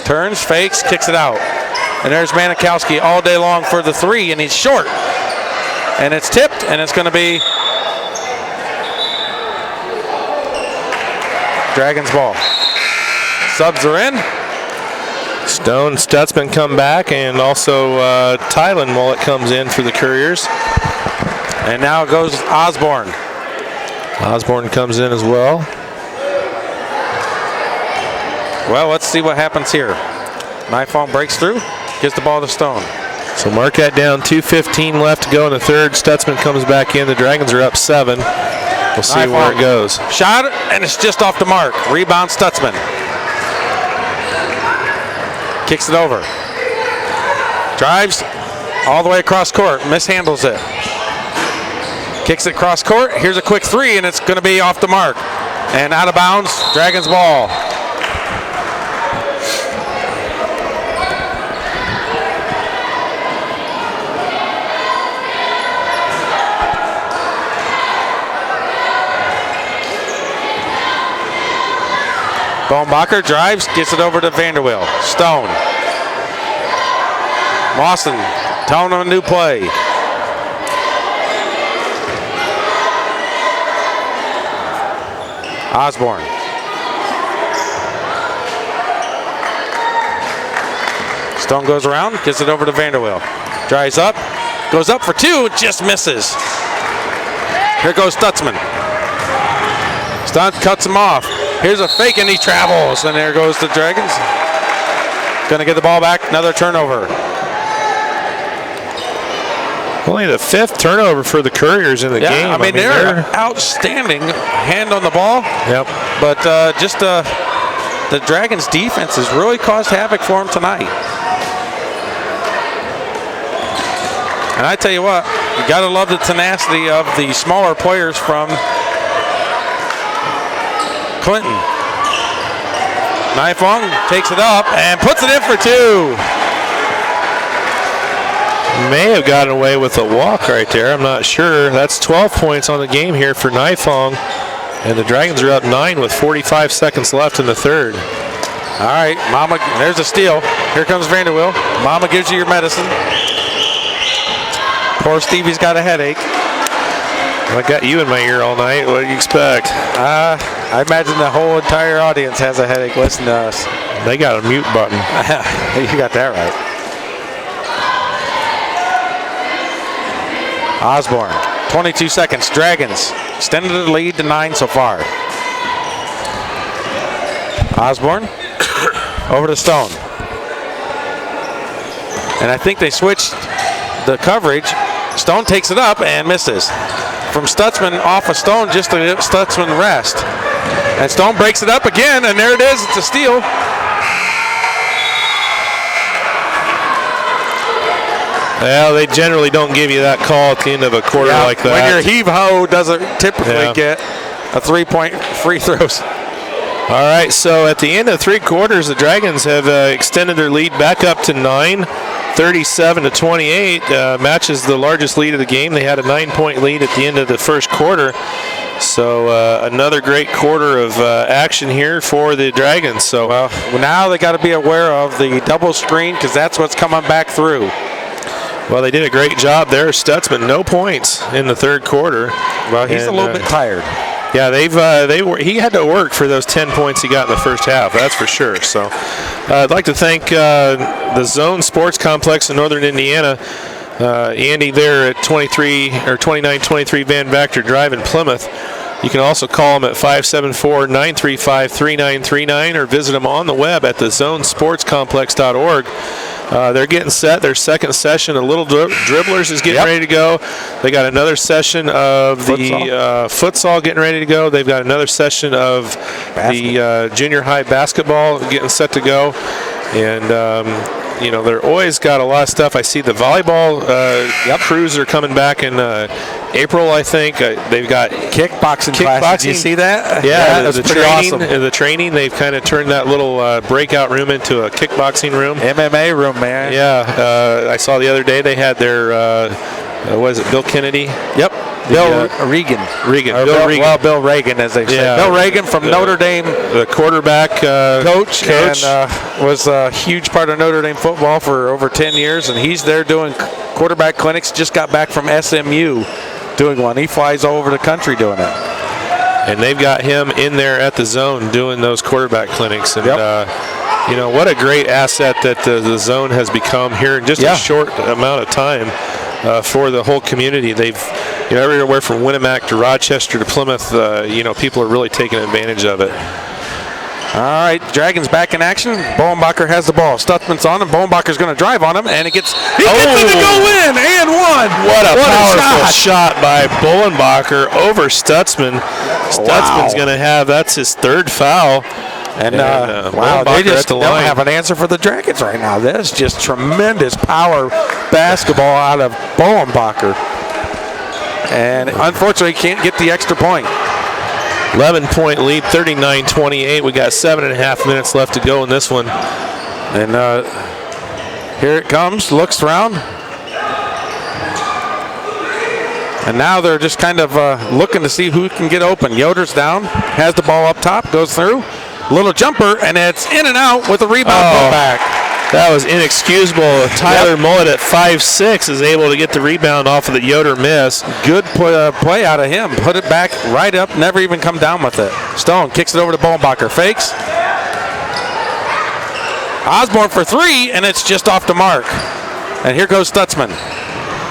turns, fakes, kicks it out. And there's Manikowski all day long for the three, and he's short. And it's tipped, and it's going to be Dragons ball. Subs are in. Stone, Stutzman come back, and also Tylen Mullet comes in for the Couriers. And now goes Osborne. Osborne comes in as well. Well, let's see what happens here. Knifeong breaks through, gives the ball to Stone. So mark that down, 2:15 left to go in the third. Stutzman comes back in. The Dragons are up 7. We'll see where it goes. Shot, and it's just off the mark. Rebound, Stutzman. Kicks it over. Drives all the way across court. Mishandles it. Kicks it across court. Here's a quick three, and it's going to be off the mark. And out of bounds, Dragons ball. Bauernbacher drives, gets it over to Vanderweel. Stone. Mawson telling him a new play. Osborne. Stone goes around, gives it over to Vanderwill. Drives up, goes up for two, just misses. Here goes Stutzman. Stunt cuts him off. Here's a fake and he travels, and there goes the Dragons. Gonna get the ball back, another turnover. Only the 5th turnover for the Couriers in the game. I mean, they're outstanding hand on the ball. Yep. But just the Dragons' defense has really caused havoc for them tonight. And I tell you what, you got to love the tenacity of the smaller players from Clinton. Nifong takes it up and puts it in for two. May have gotten away with a walk right there. I'm not sure. That's 12 points on the game here for Nifong. And the Dragons are up 9 with 45 seconds left in the third. All right, Mama, there's a steal. Here comes Vanderwill. Mama gives you your medicine. Poor Stevie's got a headache. I got you in my ear all night. What do you expect? I imagine the whole entire audience has a headache listening to us. They got a mute button. You got that right. Osborne, 22 seconds. Dragons extended the lead to 9 so far. Osborne over to Stone. And I think they switched the coverage. Stone takes it up and misses. From Stutzman off of Stone just to give Stutzman rest. And Stone breaks it up again, and there it is. It's a steal. Well, they generally don't give you that call at the end of a quarter like that. When your heave-ho doesn't typically get a 3-point free throws. All right, so at the end of 3 quarters, the Dragons have extended their lead back up to 9, 37-28. Matches the largest lead of the game. They had a 9-point lead at the end of the first quarter. So another great quarter of action here for the Dragons. So now they got to be aware of the double screen because that's what's coming back through. Well, they did a great job there. Stutzman, no points in the third quarter. Well, he's a little bit tired. Yeah, he had to work for those 10 points he got in the first half. That's for sure. So, I'd like to thank the Zone Sports Complex in Northern Indiana. Andy there at 2923 Van Vactor Drive in Plymouth. You can also call them at 574-935-3939 or visit them on the web at thezonesportscomplex.org. They're getting set. Their second session of Little Dribblers is getting ready to go. They got another session of the futsal getting ready to go. They've got another session of the junior high basketball getting set to go. And they're always got a lot of stuff. I see the volleyball crews are coming back in April, I think. They've got kickboxing classes. Did you see that? Yeah, that's the pretty training. awesome. The training, they've kind of turned that little breakout room into a kickboxing room. MMA room, man. Yeah, I saw the other day they had their, what is it, Bill Kennedy? Yep. Bill Regan. Bill Regan. Well, Bill Reagan, as they say. Yeah. Bill Reagan from Notre Dame. The quarterback coach. And was a huge part of Notre Dame football for over 10 years, and he's there doing quarterback clinics. Just got back from SMU doing one. He flies all over the country doing it. And they've got him in there at the Zone doing those quarterback clinics. And, what a great asset that the Zone has become here in just a short amount of time for the whole community. They've, everywhere from Winnemac to Rochester to Plymouth, people are really taking advantage of it. All right, Dragons back in action. Bowenbacher has the ball. Stutzman's on him. Bowenbacher's going to drive on him, and he gets it to go in, and one. What a powerful shot by Bowenbacher over Stutzman. Stutzman's going to have, that's his third foul. And they just don't have an answer for the Dragons right now. That is just tremendous power basketball out of Bowenbacher. And unfortunately, can't get the extra point. 11-point lead, 39-28. We got 7.5 minutes left to go in this one. And here it comes, looks around. And now they're just kind of looking to see who can get open. Yoder's down, has the ball up top, goes through. Little jumper, and it's in and out with a rebound put back. That was inexcusable. Tyler Mullet at 5'6" is able to get the rebound off of the Yoder miss. Good play out of him. Put it back right up, never even come down with it. Stone kicks it over to Bowenbacher. Fakes. Osborne for three, and it's just off the mark. And here goes Stutzman.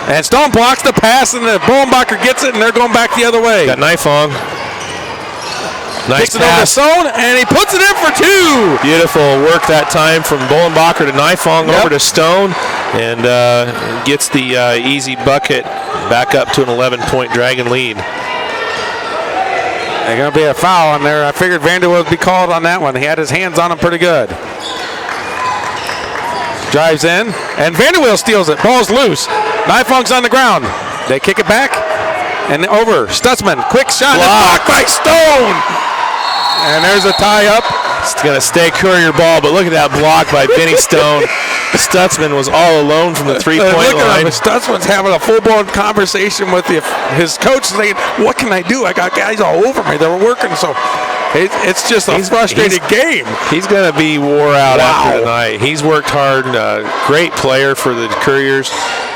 And Stone blocks the pass, and the Bowenbacher gets it, and they're going back the other way. Got Nifong. Nice Kicks it over to Stone, and he puts it in for two. Beautiful work that time from Bowenbacher to Nifong over to Stone, and gets the easy bucket back up to an 11-point Dragon lead. There's going to be a foul on there. I figured Vanderbilt would be called on that one. He had his hands on him pretty good. Drives in, and Vanderbilt steals it. Ball's loose. Nifong's on the ground. They kick it back, and over. Stutzman, quick shot. Blocked by Stone. And there's a tie-up. It's going to stay Courier ball, but look at that block by Vinny Stone. Stutzman was all alone from the three-point line. Stutzman's having a full-blown conversation with his coach, saying, "What can I do? I got guys all over me. They were working." So it's just a frustrating game. He's going to be wore out after tonight. He's worked hard. Great player for the Couriers.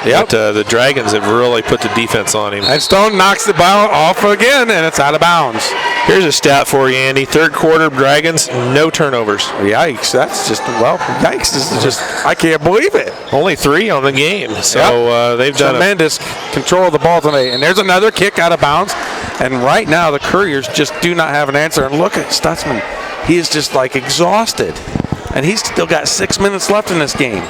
But the Dragons have really put the defense on him. And Stone knocks the ball off again, and it's out of bounds. Here's a stat for you, Andy. Third quarter, Dragons, no turnovers. Yikes. That's just, yikes. This is just, I can't believe it. Only 3 on the game. So they've done tremendous control of the ball tonight. And there's another kick out of bounds. And right now, the Couriers just do not have an answer. And look at Stutzman. He is just like exhausted. And he's still got 6 minutes left in this game.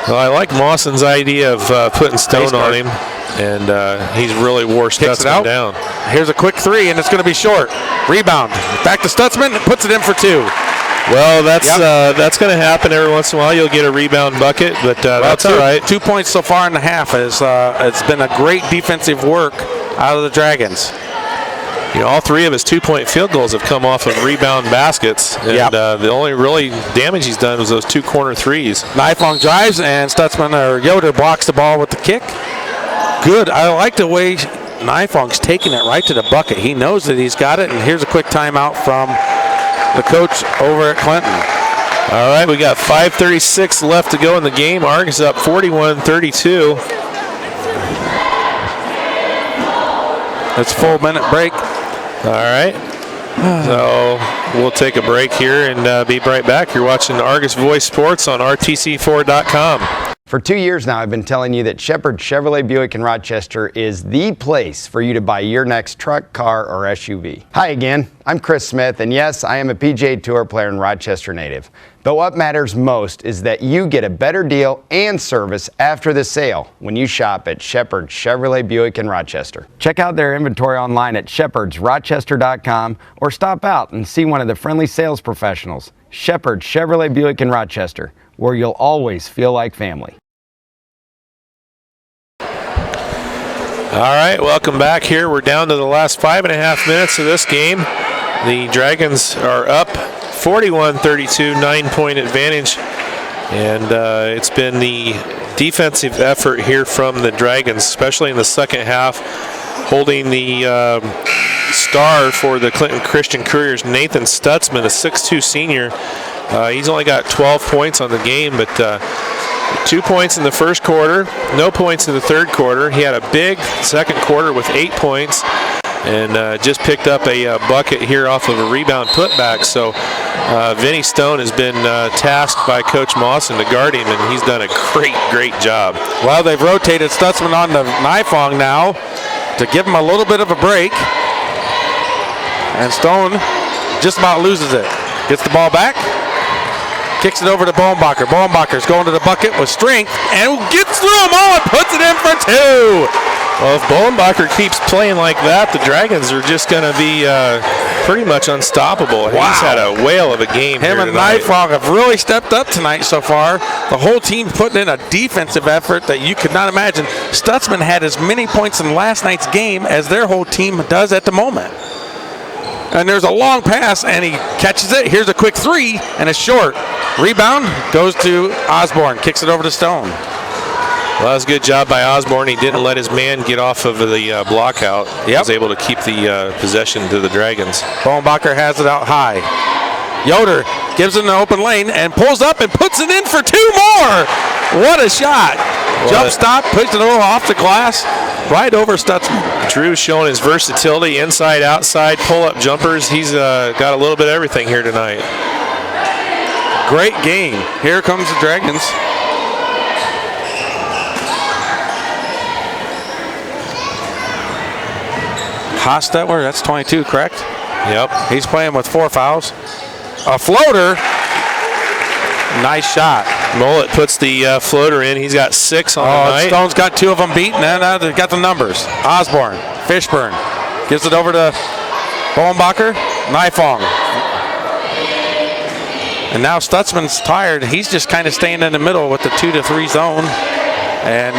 Well, I like Mawson's idea of putting Stone on him, and he's really wore Stutzman down. Here's a quick three, and it's going to be short. Rebound. Back to Stutzman, and puts it in for two. Well, that's going to happen every once in a while. You'll get a rebound bucket, but that's all right. 2 points so far in the half. It's been a great defensive work out of the Dragons. You know, all 3 of his 2-point field goals have come off of rebound baskets. And the only really damage he's done was those 2 corner threes. Nifong drives, and Yoder blocks the ball with the kick. Good. I like the way Nifong's taking it right to the bucket. He knows that he's got it, and here's a quick timeout from the coach over at Clinton. All right, we got 5:36 left to go in the game. Argos up 41-32. It's a full minute break. All right, so we'll take a break here and be right back. You're watching Argus Voice Sports on RTC4.com. For 2 years now, I've been telling you that Shepherd Chevrolet Buick in Rochester is the place for you to buy your next truck, car, or SUV. Hi again, I'm Chris Smith, and yes, I am a PGA Tour player and Rochester native. But what matters most is that you get a better deal and service after the sale when you shop at Shepherd Chevrolet Buick in Rochester. Check out their inventory online at shepherdsrochester.com or stop out and see one of the friendly sales professionals. Shepherd Chevrolet Buick in Rochester, where you'll always feel like family. All right, welcome back here. We're down to the last 5.5 minutes of this game. The Dragons are up 41-32, 9-point advantage. And it's been the defensive effort here from the Dragons, especially in the second half, holding the star for the Clinton Christian Couriers, Nathan Stutzman, a 6'2 senior. He's only got 12 points on the game, but 2 points in the first quarter, no points in the third quarter. He had a big second quarter with 8 points and just picked up a bucket here off of a rebound putback. So Vinny Stone has been tasked by Coach Mawson to guard him, and he's done a great job. Well, they've rotated Stutzman on the Nifong now to give him a little bit of a break. And Stone just about loses it. Gets the ball back. Kicks it over to Bowenbacher. Bowenbacher's going to the bucket with strength and gets through them all and puts it in for two. Well, if Bowenbacher keeps playing like that, the Dragons are just going to be pretty much unstoppable. Wow. He's had a whale of a game. Him and Nifong have really stepped up tonight so far. The whole team putting in a defensive effort that you could not imagine. Stutzman had as many points in last night's game as their whole team does at the moment. And there's a long pass, and he catches it. Here's a quick three, and it's short. Rebound goes to Osborne. Kicks it over to Stone. Well, that was a good job by Osborne. He didn't let his man get off of the block out. He was able to keep the possession to the Dragons. Bowenbacher has it out high. Yoder gives it an open lane and pulls up and puts it in for two more. What a shot. Jump stop, pushed it a little off the glass, right over Stutzman. Drew's showing his versatility, inside, outside, pull-up jumpers. He's got a little bit of everything here tonight. great game. Here comes the Dragons. Hostetler, that's 22, correct? Yep. He's playing with 4 fouls. A floater. Nice shot. Mullet puts the floater in. He's got 6 on the night. Stone's got 2 of them beaten. Now they've got the numbers. Osborne, Fishburne. Gives it over to Bowenbacher. Nifong. And now Stutzman's tired. He's just kind of staying in the middle with the 2 to 3 zone. And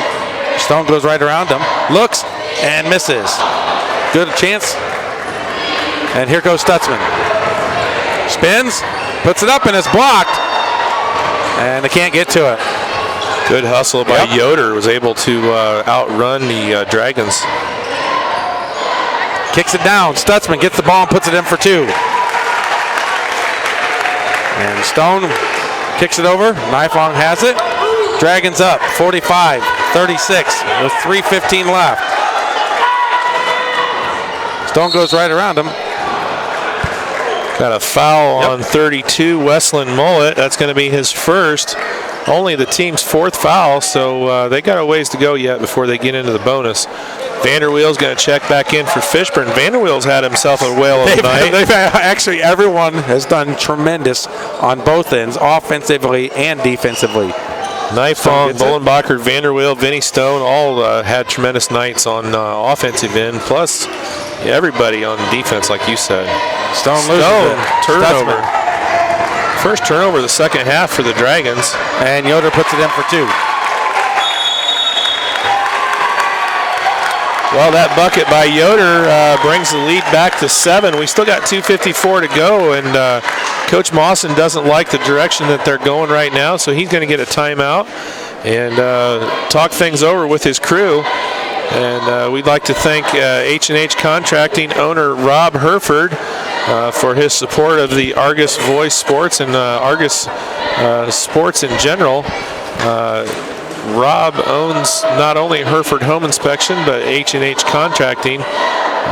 Stone goes right around him. Looks and misses. Good chance. And here goes Stutzman. Spins. Puts it up and it's blocked. And they can't get to it. Good hustle by Yoder. Was able to outrun the Dragons. Kicks it down. Stutzman gets the ball and puts it in for 2. And Stone kicks it over. Nifong has it. Dragons up 45-36 with 3:15 left. Stone goes right around him. Got a foul on 32, Westland Mullet. That's going to be his first. Only the team's 4th foul, so they got a ways to go yet before they get into the bonus. Vanderweel's going to check back in for Fishburne. Vanderweel's had himself a whale of a night. Actually, everyone has done tremendous on both ends, offensively and defensively. Nifong, Bolenbacher, Vanderweel, Vinny Stone all had tremendous nights on offensive end, plus everybody on defense, like you said. Stone loses it. Turnover. First turnover of the second half for the Dragons. And Yoder puts it in for 2. Well, that bucket by Yoder brings the lead back to 7. We still got 2:54 to go, and Coach Mawson doesn't like the direction that they're going right now, so he's going to get a timeout and talk things over with his crew. And we'd like to thank H&H Contracting owner Rob Herford for his support of the Argos Voice Sports and Argos Sports in general. Rob owns not only Herford Home Inspection, but H&H Contracting.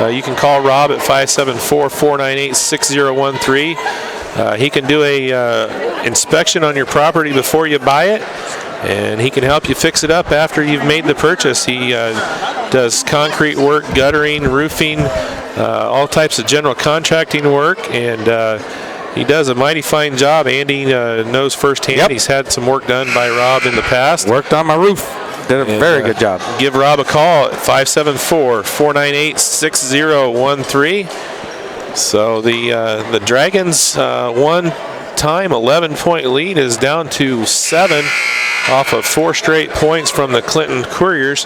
You can call Rob at 574-498-6013. He can do a inspection on your property before you buy it, and he can help you fix it up after you've made the purchase. He does concrete work, guttering, roofing, all types of general contracting work, and he does a mighty fine job. Andy knows firsthand. Yep. He's had some work done by Rob in the past. Worked on my roof. Did a very good job. Give Rob a call at 574-498-6013. So the Dragons' one-time 11-point lead is down to 7 off of 4 straight points from the Clinton Couriers.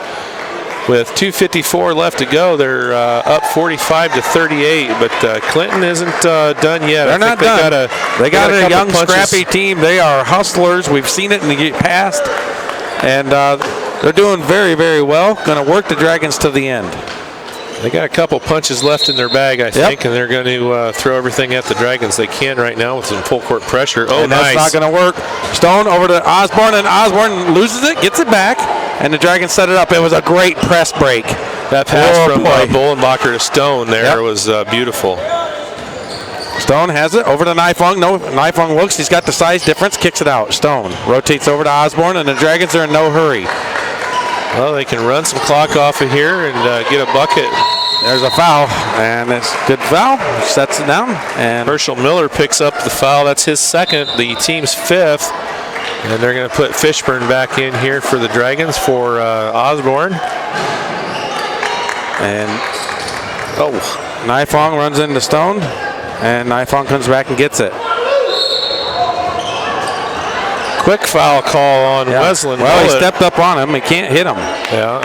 With 2:54 left to go, they're up 45-38, but Clinton isn't done yet. They're not done. They got a young, scrappy team. They are hustlers. We've seen it in the past, and they're doing very, very well. Going to work the Dragons to the end. They got a couple punches left in their bag, I think, and they're going to throw everything at the Dragons they can right now with some full court pressure. Oh, and nice. That's not going to work. Stone over to Osborne, and Osborne loses it, gets it back, and the Dragons set it up. It was a great press break. That pass from Bolenbacher to Stone there was beautiful. Stone has it over to Nifong. No, Nifong looks. He's got the size difference. Kicks it out. Stone rotates over to Osborne, and the Dragons are in no hurry. Well, they can run some clock off of here and get a bucket. There's a foul, and it's a good foul. Sets it down. And Herschel Miller picks up the foul. That's his second, the team's 5th. And they're going to put Fishburne back in here for the Dragons for Osborne. And Nifong runs into Stone, and Nifong comes back and gets it. Quick foul call on Wesleyan. Well, he stepped up on him. He can't hit him. Yeah.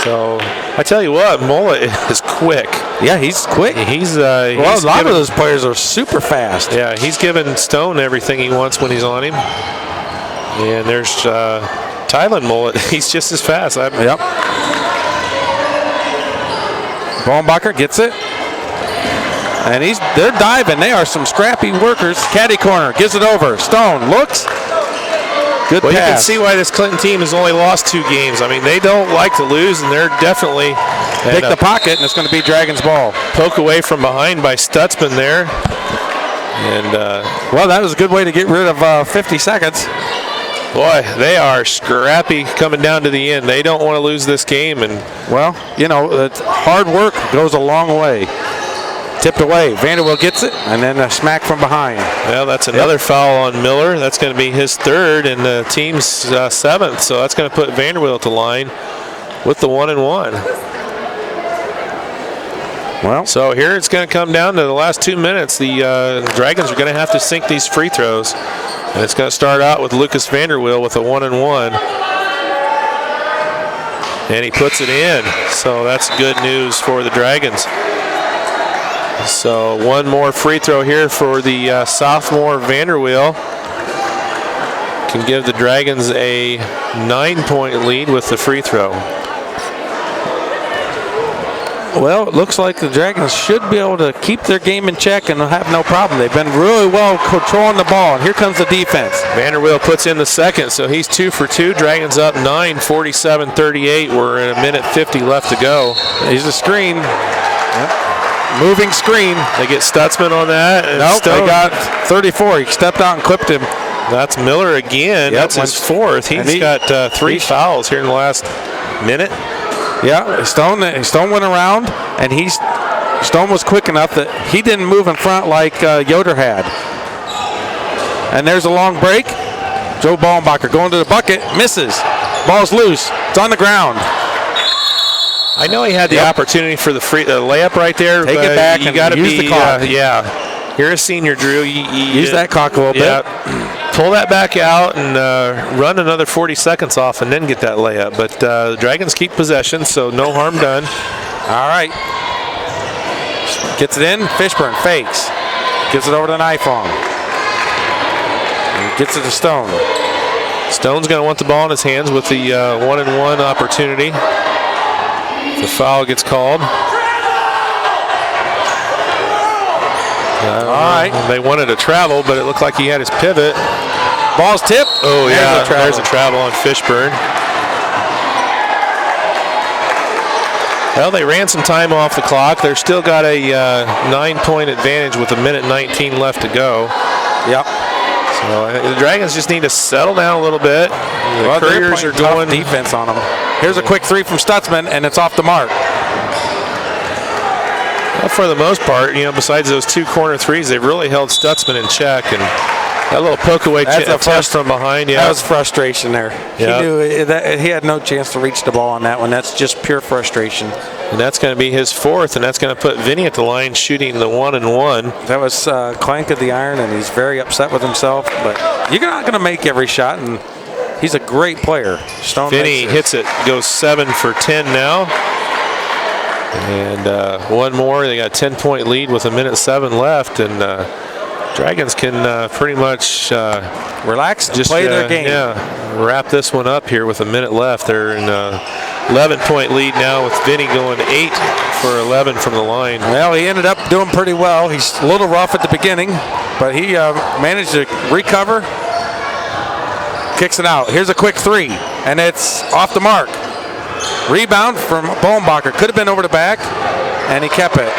So I tell you what, Mullet is quick. Yeah, he's quick. He's a lot of those players are super fast. Yeah, he's giving Stone everything he wants when he's on him. And there's Tylen Mullet. He's just as fast. Yep. Bowenbacher gets it. And they're diving. They are some scrappy workers. Caddy corner, gives it over. Stone looks. Good pass. You can see why this Clinton team has only lost 2 games. I mean, they don't like to lose, and they're definitely pick the pocket, and it's going to be Dragons ball. Poke away from behind by Stutzman there. And well, that was a good way to get rid of 50 seconds. boy, they are scrappy coming down to the end. They don't want to lose this game. And well, you know, hard work goes a long way. Tipped away. Vanderbilt gets it, and then a smack from behind. well, that's another foul on Miller. That's going to be his third and the team's seventh. So that's going to put Vanderbilt to line with the 1-1. Well, so here it's going to come down to the last 2 minutes. The Dragons are going to have to sink these free throws. And it's going to start out with Lucas Vanderwill with a 1-1. And he puts it in. So that's good news for the Dragons. So one more free throw here for the sophomore Vanderwill. Can give the Dragons a 9-point lead with the free throw. well, it looks like the Dragons should be able to keep their game in check and have no problem. They've been really well controlling the ball, and here comes the defense. Vanderwill puts in the second, so he's 2 for 2. Dragons up 9, 47-38. We're in a minute 50 left to go. Here's a screen. Yep. Moving screen. They get Stutzman on that. And nope, they got 34. He stepped out and clipped him. That's Miller again. Yep, that's his fourth. He's got 3 fouls here in the last minute. Yeah, Stone went around, and Stone was quick enough that he didn't move in front like Yoder had. And there's a long break. Joe Ballenbacher going to the bucket, misses. Ball's loose. It's on the ground. I know he had the opportunity for the layup right there. Take it back. You got to use the clock. Yeah, you're a senior, Drew. Use that clock a little bit. Pull that back out and run another 40 seconds off and then get that layup. But the Dragons keep possession, so no harm done. All right. Gets it in. Fishburne fakes. Gives it over to Nifong. And gets it to Stone. Stone's going to want the ball in his hands with the 1-and-1 opportunity. The foul gets called. All right. They wanted a travel, but it looked like he had his pivot. Ball's tipped. Oh, yeah. There's a travel on Fishburne. Well, they ran some time off the clock. They've still got a 9-point advantage with a minute 19 left to go. Yep. So the Dragons just need to settle down a little bit. The Couriers are going defense on them. Here's a quick three from Stutzman, and it's off the mark. Well, for the most part, besides those 2 corner threes, they've really held Stutzman in check. And that little poke away test from behind. Yeah, that was frustration there. Yep. He knew that he had no chance to reach the ball on that one. That's just pure frustration. And that's going to be his fourth, and that's going to put Vinny at the line shooting the 1-and-1. That was clank of the iron, and he's very upset with himself. But you're not going to make every shot, and he's a great player. Stone Vinny hits it, goes 7 for 10 now. And one more. They got a 10-point lead with a minute 7 left, and Dragons can pretty much relax and play their game. Yeah, wrap this one up here with a minute left. They're in 11-point lead now with Vinny going 8 for 11 from the line. Well, he ended up doing pretty well. He's a little rough at the beginning, but he managed to recover. Kicks it out. Here's a quick three, and it's off the mark. Rebound from Ballenbacher. Could have been over the back, and he kept it.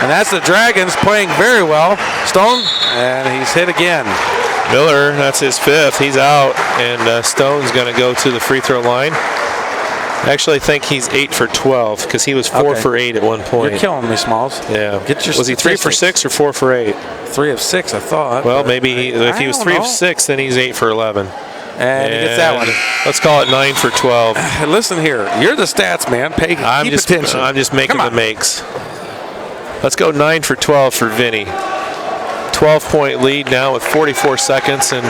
And that's the Dragons playing very well. Stone, and he's hit again. Miller, that's his 5th. He's out, and Stone's going to go to the free throw line. I actually think he's 8 for 12 because he was 4 for 8 at one point. You're killing me, Smalls. Yeah. Was he 3 for 6 or 4 for 8? 3 of 6, I thought. Well, maybe if he was 3 of 6, then he's 8 for 11. And he gets that one. Let's call it 9 for 12. Listen here, you're the stats man. Keep attention. I'm just making the makes. Let's go 9 for 12 for Vinny. 12-point lead now with 44 seconds, and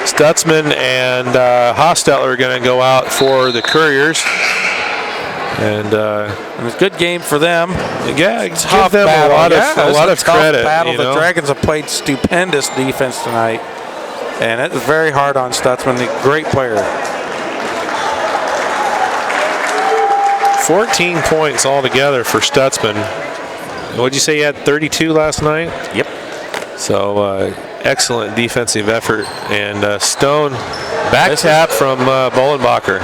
Stutzman and Hostetler are going to go out for the Couriers. And it was a good game for them. Yeah, give them a lot of credit. Battle. The Dragons have played stupendous defense tonight, and it was very hard on Stutzman, a great player. 14 points altogether for Stutzman. What'd you say he had 32 last night? Yep. So excellent defensive effort. And Stone back tap from Ballenbacher.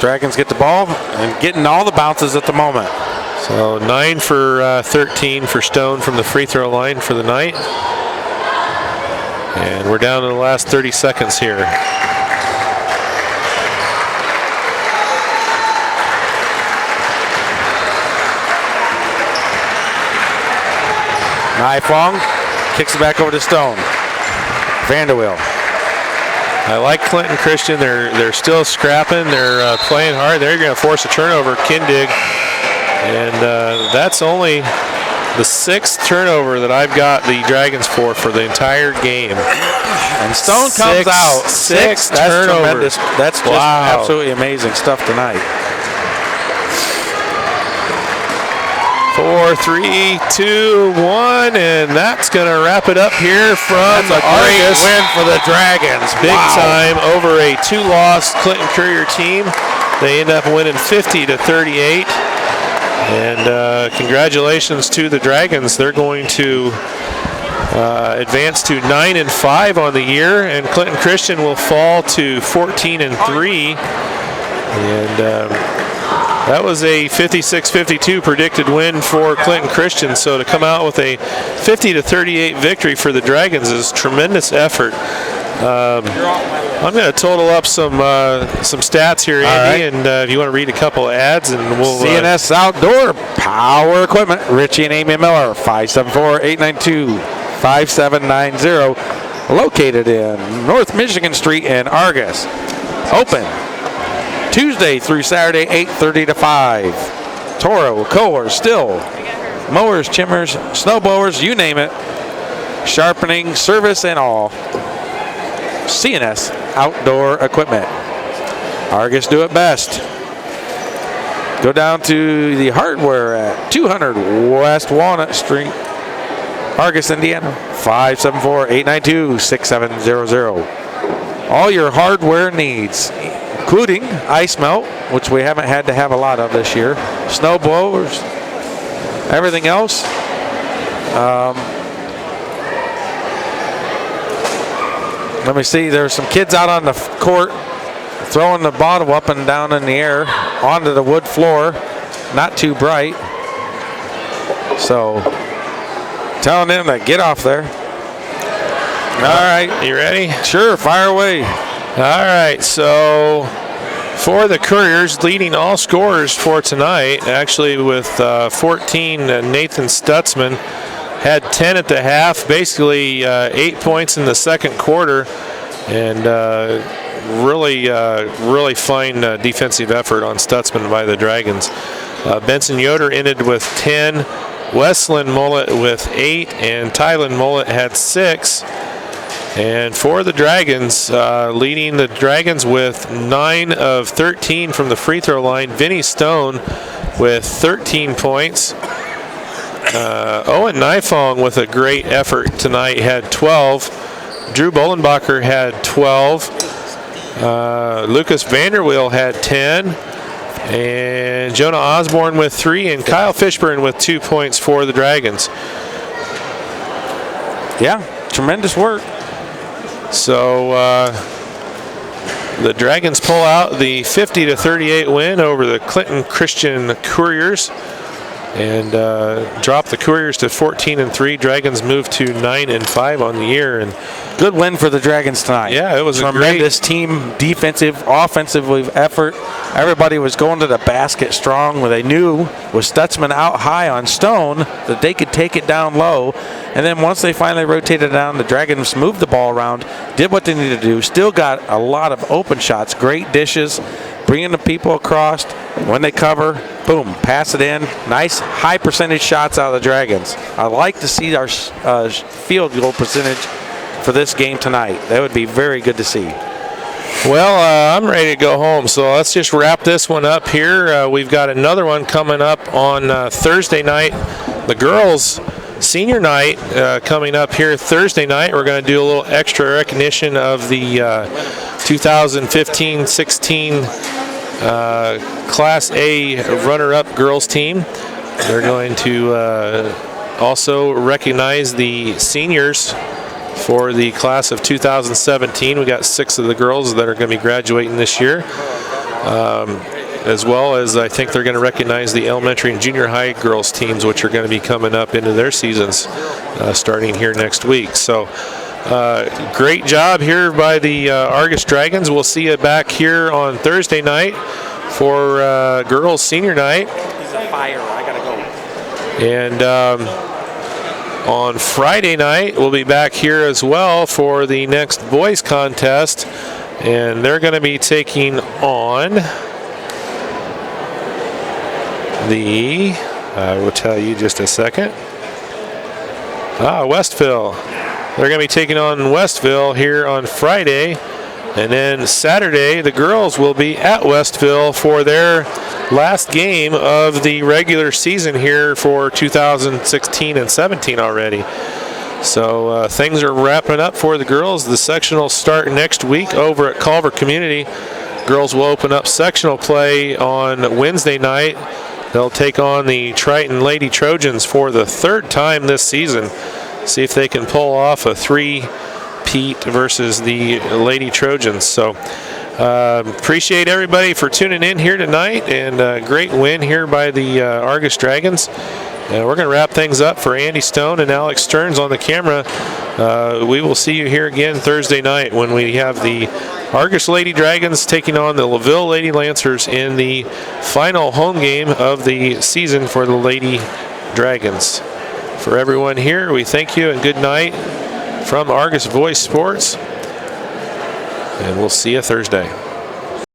Dragons get the ball and getting all the bounces at the moment. So 9 for 13 for Stone from the free throw line for the night. And we're down to the last 30 seconds here. Nifong kicks it back over to Stone. Vanderwill. I like Clinton Christian. They're still scrapping. They're playing hard. They're going to force a turnover. Kindig. And that's only the 6th turnover that I've got the Dragons for the entire game. And Stone comes out. 6 That's turnovers. tremendous. That's just absolutely amazing stuff tonight. 4, 3, 2, 1, and that's going to wrap it up here from That's a great Argos. win for the Dragons. Big Wow. time over a 2-loss Clinton Courier team. They end up winning 50-38. And congratulations to the Dragons. They're going to advance to 9-5 on the year, and Clinton Christian will fall to 14-3. And that was a 56-52 predicted win for Clinton Christian. So to come out with a 50-38 victory for the Dragons is tremendous effort. I'm going to total up some stats here, Andy, and if you want to read a couple of ads, and we'll CNS Outdoor Power Equipment. Richie and Amy Miller, 574-892-5790, located in North Michigan Street in Argos. Open Tuesday through Saturday, 8:30 to 5. Toro, Kohler, Still, mowers, chimmers, snow blowers, you name it. Sharpening, service, and all. CNS Outdoor Equipment. Argos do it best. Go down to the hardware at 200 West Walnut Street, Argos, Indiana, 574-892-6700. All your hardware needs, including ice melt, which we haven't had to have a lot of this year, snow blowers, everything else. Let me see, there's some kids out on the court throwing the bottle up and down in the air onto the wood floor. Not too bright. So, telling them to get off there. All right. You ready? Sure, fire away. All right, so for the Couriers, leading all scorers for tonight, actually with 14, Nathan Stutzman had 10 at the half, basically 8 points in the second quarter, and really fine defensive effort on Stutzman by the Dragons. Benson Yoder ended with 10, Wesleyan Mullet with 8, and Tylen Mullet had 6. And for the Dragons, leading the Dragons with 9 of 13 from the free throw line, Vinny Stone with 13 points. Owen Nifong with a great effort tonight had 12. Drew Bollenbacher had 12. Lucas Vanderwill had 10. And Jonah Osborne with 3. And Kyle Fishburne with 2 points for the Dragons. Yeah, tremendous work. So the Dragons pull out the 50-38 win over the Clinton Christian Couriers and drop the Couriers to 14-3. Dragons move to 9-5 on the year. And good win for the Dragons tonight. Yeah, it was tremendous a great team, defensive, offensive effort. Everybody was going to the basket strong when they knew with Stutzman out high on Stone that they could take it down low. And then once they finally rotated down, the Dragons moved the ball around, did what they needed to do, still got a lot of open shots, great dishes, bringing the people across. When they cover, boom, pass it in. Nice high percentage shots out of the Dragons. I like to see our field goal percentage for this game tonight. That would be very good to see. Well, I'm ready to go home, so let's just wrap this one up here. We've got another one coming up on Thursday night. The girls' senior night coming up here Thursday night. We're going to do a little extra recognition of the 2015-16 Class A runner-up girls team. They're going to also recognize the seniors for the class of 2017. We got 6 of the girls that are going to be graduating this year. as well as I think they're going to recognize the elementary and junior high girls teams, which are going to be coming up into their seasons starting here next week. So great job here by the Argos Dragons. We'll see you back here on Thursday night for girls senior night. He's a fire. I got to go. And on Friday night, we'll be back here as well for the next boys contest. And they're going to be taking on I will tell you just a second. Westville. They're going to be taking on Westville here on Friday. And then Saturday, the girls will be at Westville for their last game of the regular season here for 2016 and 17 already. So things are wrapping up for the girls. The sectionals start next week over at Culver Community. Girls will open up sectional play on Wednesday night. They'll take on the Triton Lady Trojans for the third time this season. See if they can pull off a three-peat versus the Lady Trojans. So appreciate everybody for tuning in here tonight, and a great win here by the Argos Dragons. And we're going to wrap things up for Andy Stone and Alex Stearns on the camera. We will see you here again Thursday night when we have the Argos Lady Dragons taking on the LaVille Lady Lancers in the final home game of the season for the Lady Dragons. For everyone here, we thank you and good night from Argos Voice Sports. And we'll see you Thursday.